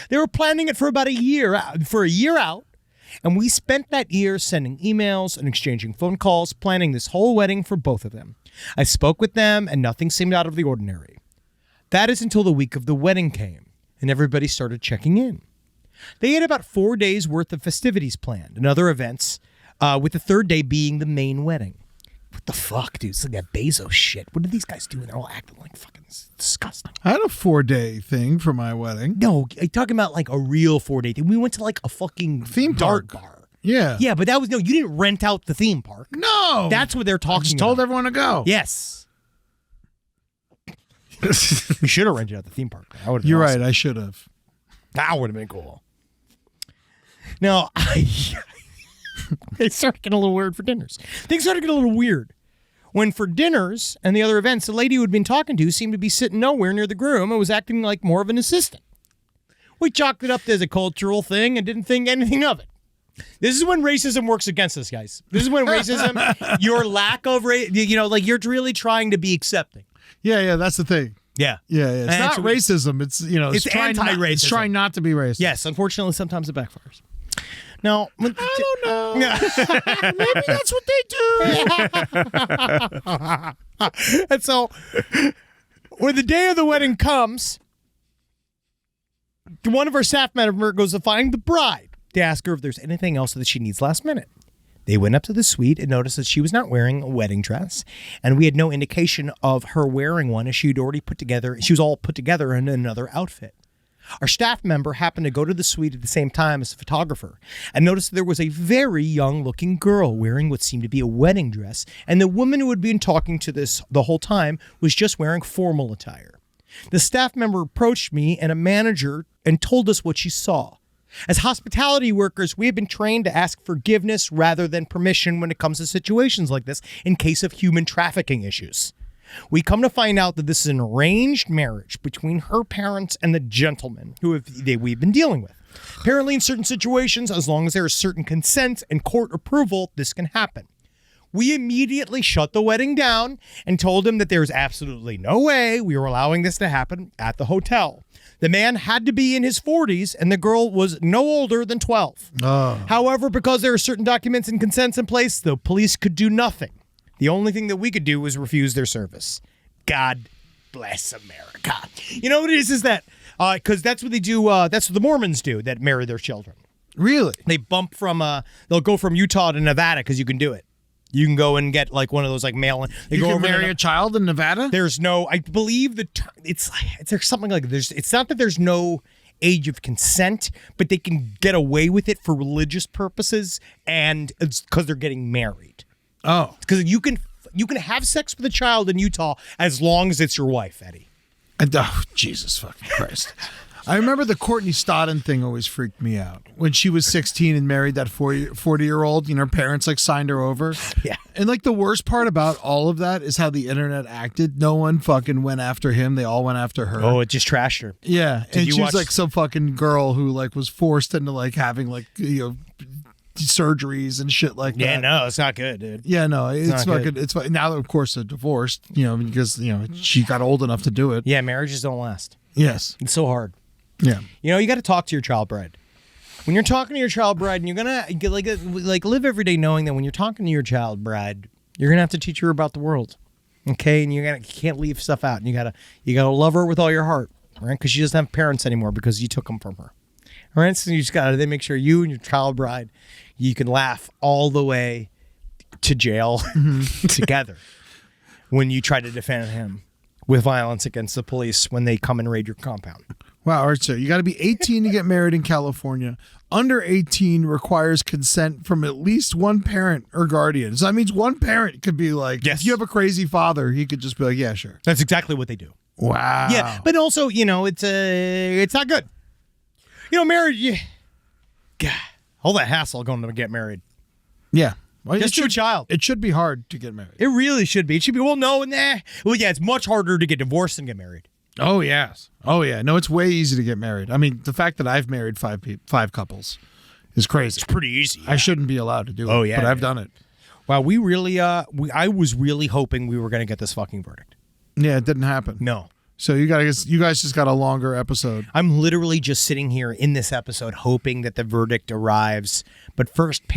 They were planning it for about a year out, and we spent that year sending emails and exchanging phone calls, planning this whole wedding for both of them. I spoke with them, and nothing seemed out of the ordinary. That is until the week of the wedding came, and everybody started checking in. They had about 4 days worth of festivities planned and other events, with the third day being the main wedding. What the fuck, dude? It's like that Bezos shit. What did these guys do? And they're all acting like fucking disgusting. I had a 4-day thing for my wedding. No, I'm talking about like a real 4-day thing. We went to like a fucking Theme dart park. bar. Yeah. Yeah, but that was you didn't rent out the theme park. No. That's what they're I talking just about. told everyone to go. Yes. We should have rented out the theme park. That would've been You're awesome. right. I should have. That would have been cool. Now, it started getting a little weird for dinners. Things started getting a little weird. When for dinners and the other events, the lady who had been talking to seemed to be sitting nowhere near the groom and was acting like more of an assistant. We chalked it up as a cultural thing and didn't think anything of it. This is when racism works against us, guys. This is when racism, your lack of, like you're really trying to be accepting. Yeah, that's the thing. Yeah. Yeah. It's And not so racism. It's, It's trying not- anti-racism. It's trying not to be racist. Yes, unfortunately, sometimes it backfires. Now, I don't know. Maybe that's what they do. and so, when the day of the wedding comes, one of our staff members goes to find the bride to ask her if there's anything else that she needs last minute. They went up to the suite and noticed that she was not wearing a wedding dress, and we had no indication of her wearing one as she was all put together in another outfit. Our staff member happened to go to the suite at the same time as the photographer and noticed there was a very young-looking girl wearing what seemed to be a wedding dress, and the woman who had been talking to this the whole time was just wearing formal attire. The staff member approached me and a manager and told us what she saw. As hospitality workers, we have been trained to ask forgiveness rather than permission when it comes to situations like this in case of human trafficking issues. We come to find out that this is an arranged marriage between her parents and the gentleman we've been dealing with. Apparently, in certain situations, as long as there is certain consent and court approval, this can happen. We immediately shut the wedding down and told him that there's absolutely no way we were allowing this to happen at the hotel. The man had to be in his 40s and the girl was no older than 12. However, because there are certain documents and consents in place, the police could do nothing. The only thing that we could do was refuse their service. God bless America. You know what it is that, because that's what they do, that's what the Mormons do that marry their children. Really? They bump they'll go from Utah to Nevada because you can do it. You can go and get like one of those like mail-in. They You go can over marry a child in Nevada? There's no, I believe there's something like it's not that there's no age of consent, but they can get away with it for religious purposes and it's because they're getting married. Oh. Because you can have sex with a child in Utah as long as it's your wife, Eddie. And, Jesus fucking Christ. I remember the Courtney Stodden thing always freaked me out. When she was 16 and married that 40-year-old, her parents like signed her over. Yeah. And like the worst part about all of that is how the internet acted. No one fucking went after him. They all went after her. Oh, it just trashed her. Yeah. And you she watch- was like some fucking girl who like was forced into like having like, surgeries and shit like that. Yeah, no, it's not good, dude. Yeah, no, it's not fucking. good. It's now, of course, they're divorced. Because she got old enough to do it. Yeah, marriages don't last. Yes. It's so hard. Yeah. You got to talk to your child bride. When you're talking to your child bride, and you're gonna get like live every day knowing that when you're talking to your child bride, you're gonna have to teach her about the world, okay? And you can't leave stuff out, and you gotta love her with all your heart, right? Because she doesn't have parents anymore because you took them from her, all right? So you just gotta make sure you and your child bride, you can laugh all the way to jail together when you try to defend him with violence against the police when they come and raid your compound. Wow, all right, so you got to be 18 to get married in California. Under 18 requires consent from at least one parent or guardian. So that means one parent could be like, Yes. if you have a crazy father, he could just be like, yeah, sure. That's exactly what they do. Wow. Yeah, but also, it's not good. Marriage. God, all that hassle going to get married. Yeah. Well, Just to a child. It should be hard to get married. It really should be. It should be. Well, no, nah. Well, yeah, it's much harder to get divorced than get married. Oh, yes. Oh, yeah. No, it's way easy to get married. I mean, the fact that I've married five couples is crazy. It's pretty easy. I shouldn't be allowed to do it. Oh, yeah, But I've yeah. done it. Wow, we really. I was really hoping we were going to get this fucking verdict. Yeah, it didn't happen. No. So you guys just got a longer episode. I'm literally just sitting here in this episode hoping that the verdict arrives. But first,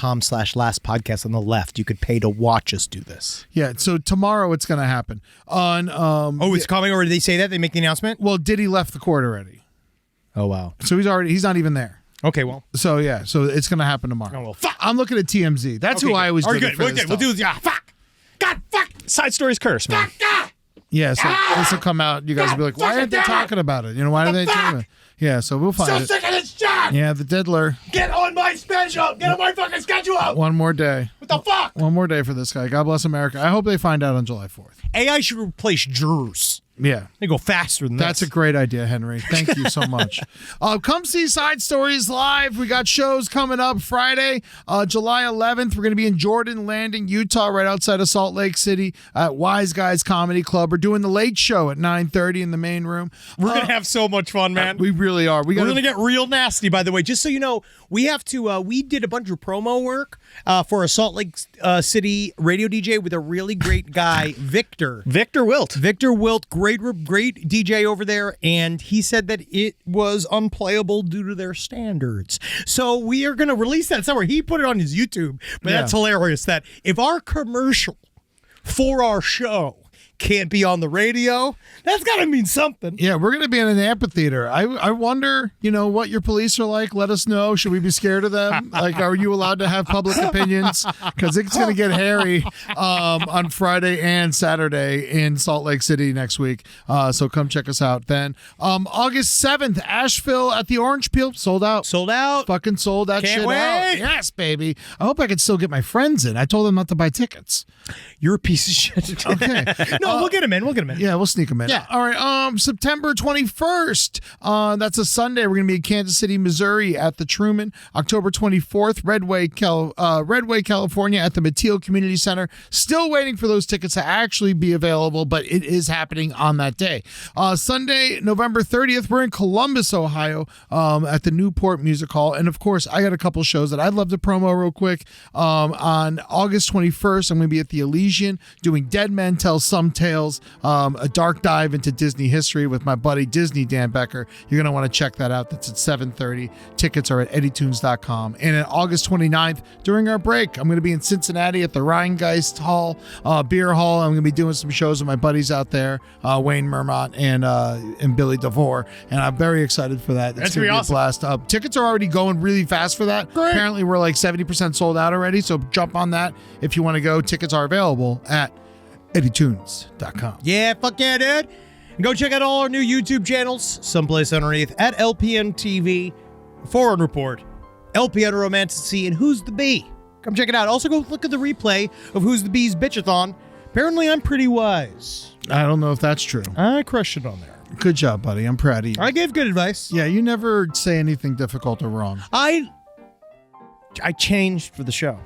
patreon.com/lastpodcast on the left. You could pay to watch us do this. Yeah, so tomorrow it's going to happen. On It's coming, or did they say that? They make the announcement? well, Diddy left the court already. Oh, wow. So he's not even there. Okay, well. So yeah, so it's going to happen tomorrow. Oh, well, fuck. I'm looking at TMZ. That's Okay, who I good. always All do. right, good. We'll do this. Fuck. God, fuck. Side stories curse, man. Yeah, so this will come out. You guys will be like, why aren't they talking about it? Why are they doing it? Yeah, so we'll find it. sick of this shit! Yeah, the diddler. Get on my schedule! Get on my fucking schedule! One more day. What the fuck? One more day for this guy. God bless America. I hope they find out on July 4th. AI should replace jurors. Yeah. They go faster than That's a this. great idea, Henry. Thank you so much. Come see Side Stories live. We got shows coming up Friday, July 11th. We're going to be in Jordan Landing, Utah, right outside of Salt Lake City at Wise Guys Comedy Club. We're doing the late show at 9:30 in the main room. We're going to have so much fun, man. We really are. We're We're going to get real nasty, by the way. Just so you know, we have to, we did a bunch of promo work for a Salt Lake City radio DJ with a really great guy, Victor. Victor Wilt. Victor Wilt, great DJ over there, and he said that it was unplayable due to their standards. So we are going to release that somewhere. He put it on his YouTube, but Yeah. that's hilarious that if our commercial for our show can't be on the radio, that's got to mean something. Yeah, we're going to be in an amphitheater. I wonder, what your police are like. Let us know. Should we be scared of them? Like, are you allowed to have public opinions? Because it's going to get hairy on Friday and Saturday in Salt Lake City next week. So come check us out then. August 7th, Asheville at the Orange Peel. Sold out. Sold out. Fucking sold that Can't shit wait. out. Yes, baby. I hope I can still get my friends in. I told them not to buy tickets. You're a piece of shit. Okay. No, we'll get him in. We'll get him in. Yeah, we'll sneak them in. Yeah. All right. September 21st. That's a Sunday. We're going to be in Kansas City, Missouri at the Truman. October 24th, Redway, California at the Mateel Community Center. Still waiting for those tickets to actually be available, but it is happening on that day. Sunday, November 30th, we're in Columbus, Ohio at the Newport Music Hall. And of course, I got a couple shows that I'd love to promo real quick. On August 21st, I'm going to be at the Elysian doing Dead Men Tell Some Tales, a dark dive into Disney history with my buddy Disney Dan Becker. You're going to want to check that out. That's at 7:30. Tickets are at eddytunes.com. And on August 29th, during our break, I'm going to be in Cincinnati at the Rheingeist Hall, Beer Hall. I'm going to be doing some shows with my buddies out there, Wayne Mermott and Billy DeVore. And I'm very excited for that. That's going to gonna be be a blast. Tickets are already going really fast for that. Great. Apparently, we're like 70% sold out already. So jump on that if you want to go. Tickets are available at eddytunes.com. Yeah, fuck yeah, dude. And go check out all our new YouTube channels, someplace underneath, at LPN TV, Foreign Report, LPN Romanticy, and Who's the Bee. Come check it out. Also, go look at the replay of Who's the Bee's Bitchathon. Apparently, I'm pretty wise. I don't know if that's true. I crushed it on there. Good job, buddy. I'm proud of you. I gave good advice. Yeah, you never say anything difficult or wrong. I changed for the show.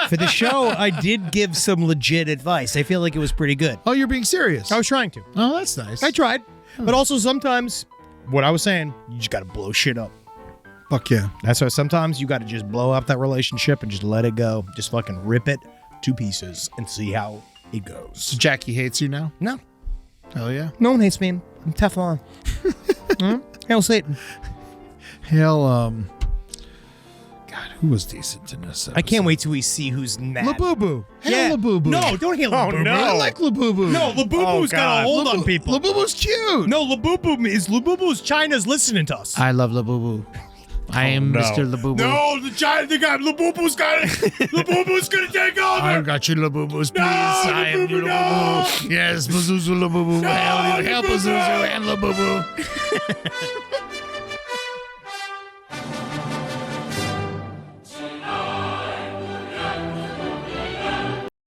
For the show, I did give some legit advice. I feel like it was pretty good. Oh, you're being serious. I was trying to. Oh, that's nice. I tried. But also sometimes, what I was saying, you just got to blow shit up. Fuck yeah. That's why sometimes you got to just blow up that relationship and just let it go. Just fucking rip it to pieces and see how it goes. So Jackie hates you now? No. Hell yeah. No one hates me. I'm Teflon. Hail Satan. Hail, God, who was decent in this episode? I can't wait till we see who's next. Labubu. Hail Labubu. No, don't hail Labubu. no. I like Labubu. No, Labubu's got a hold on people. Labubu's cute. No, Labubu's China's listening to us. I love Labubu. I am no. Mr. Labubu. No, the guy, Labubu's got it. Labubu's gonna take over. I got you, Labubus, please. I am Labubu, you, no. Labubu. Yes, Pazuzu Labubu. No, Hail Labubu. Pazuzu and Labubu.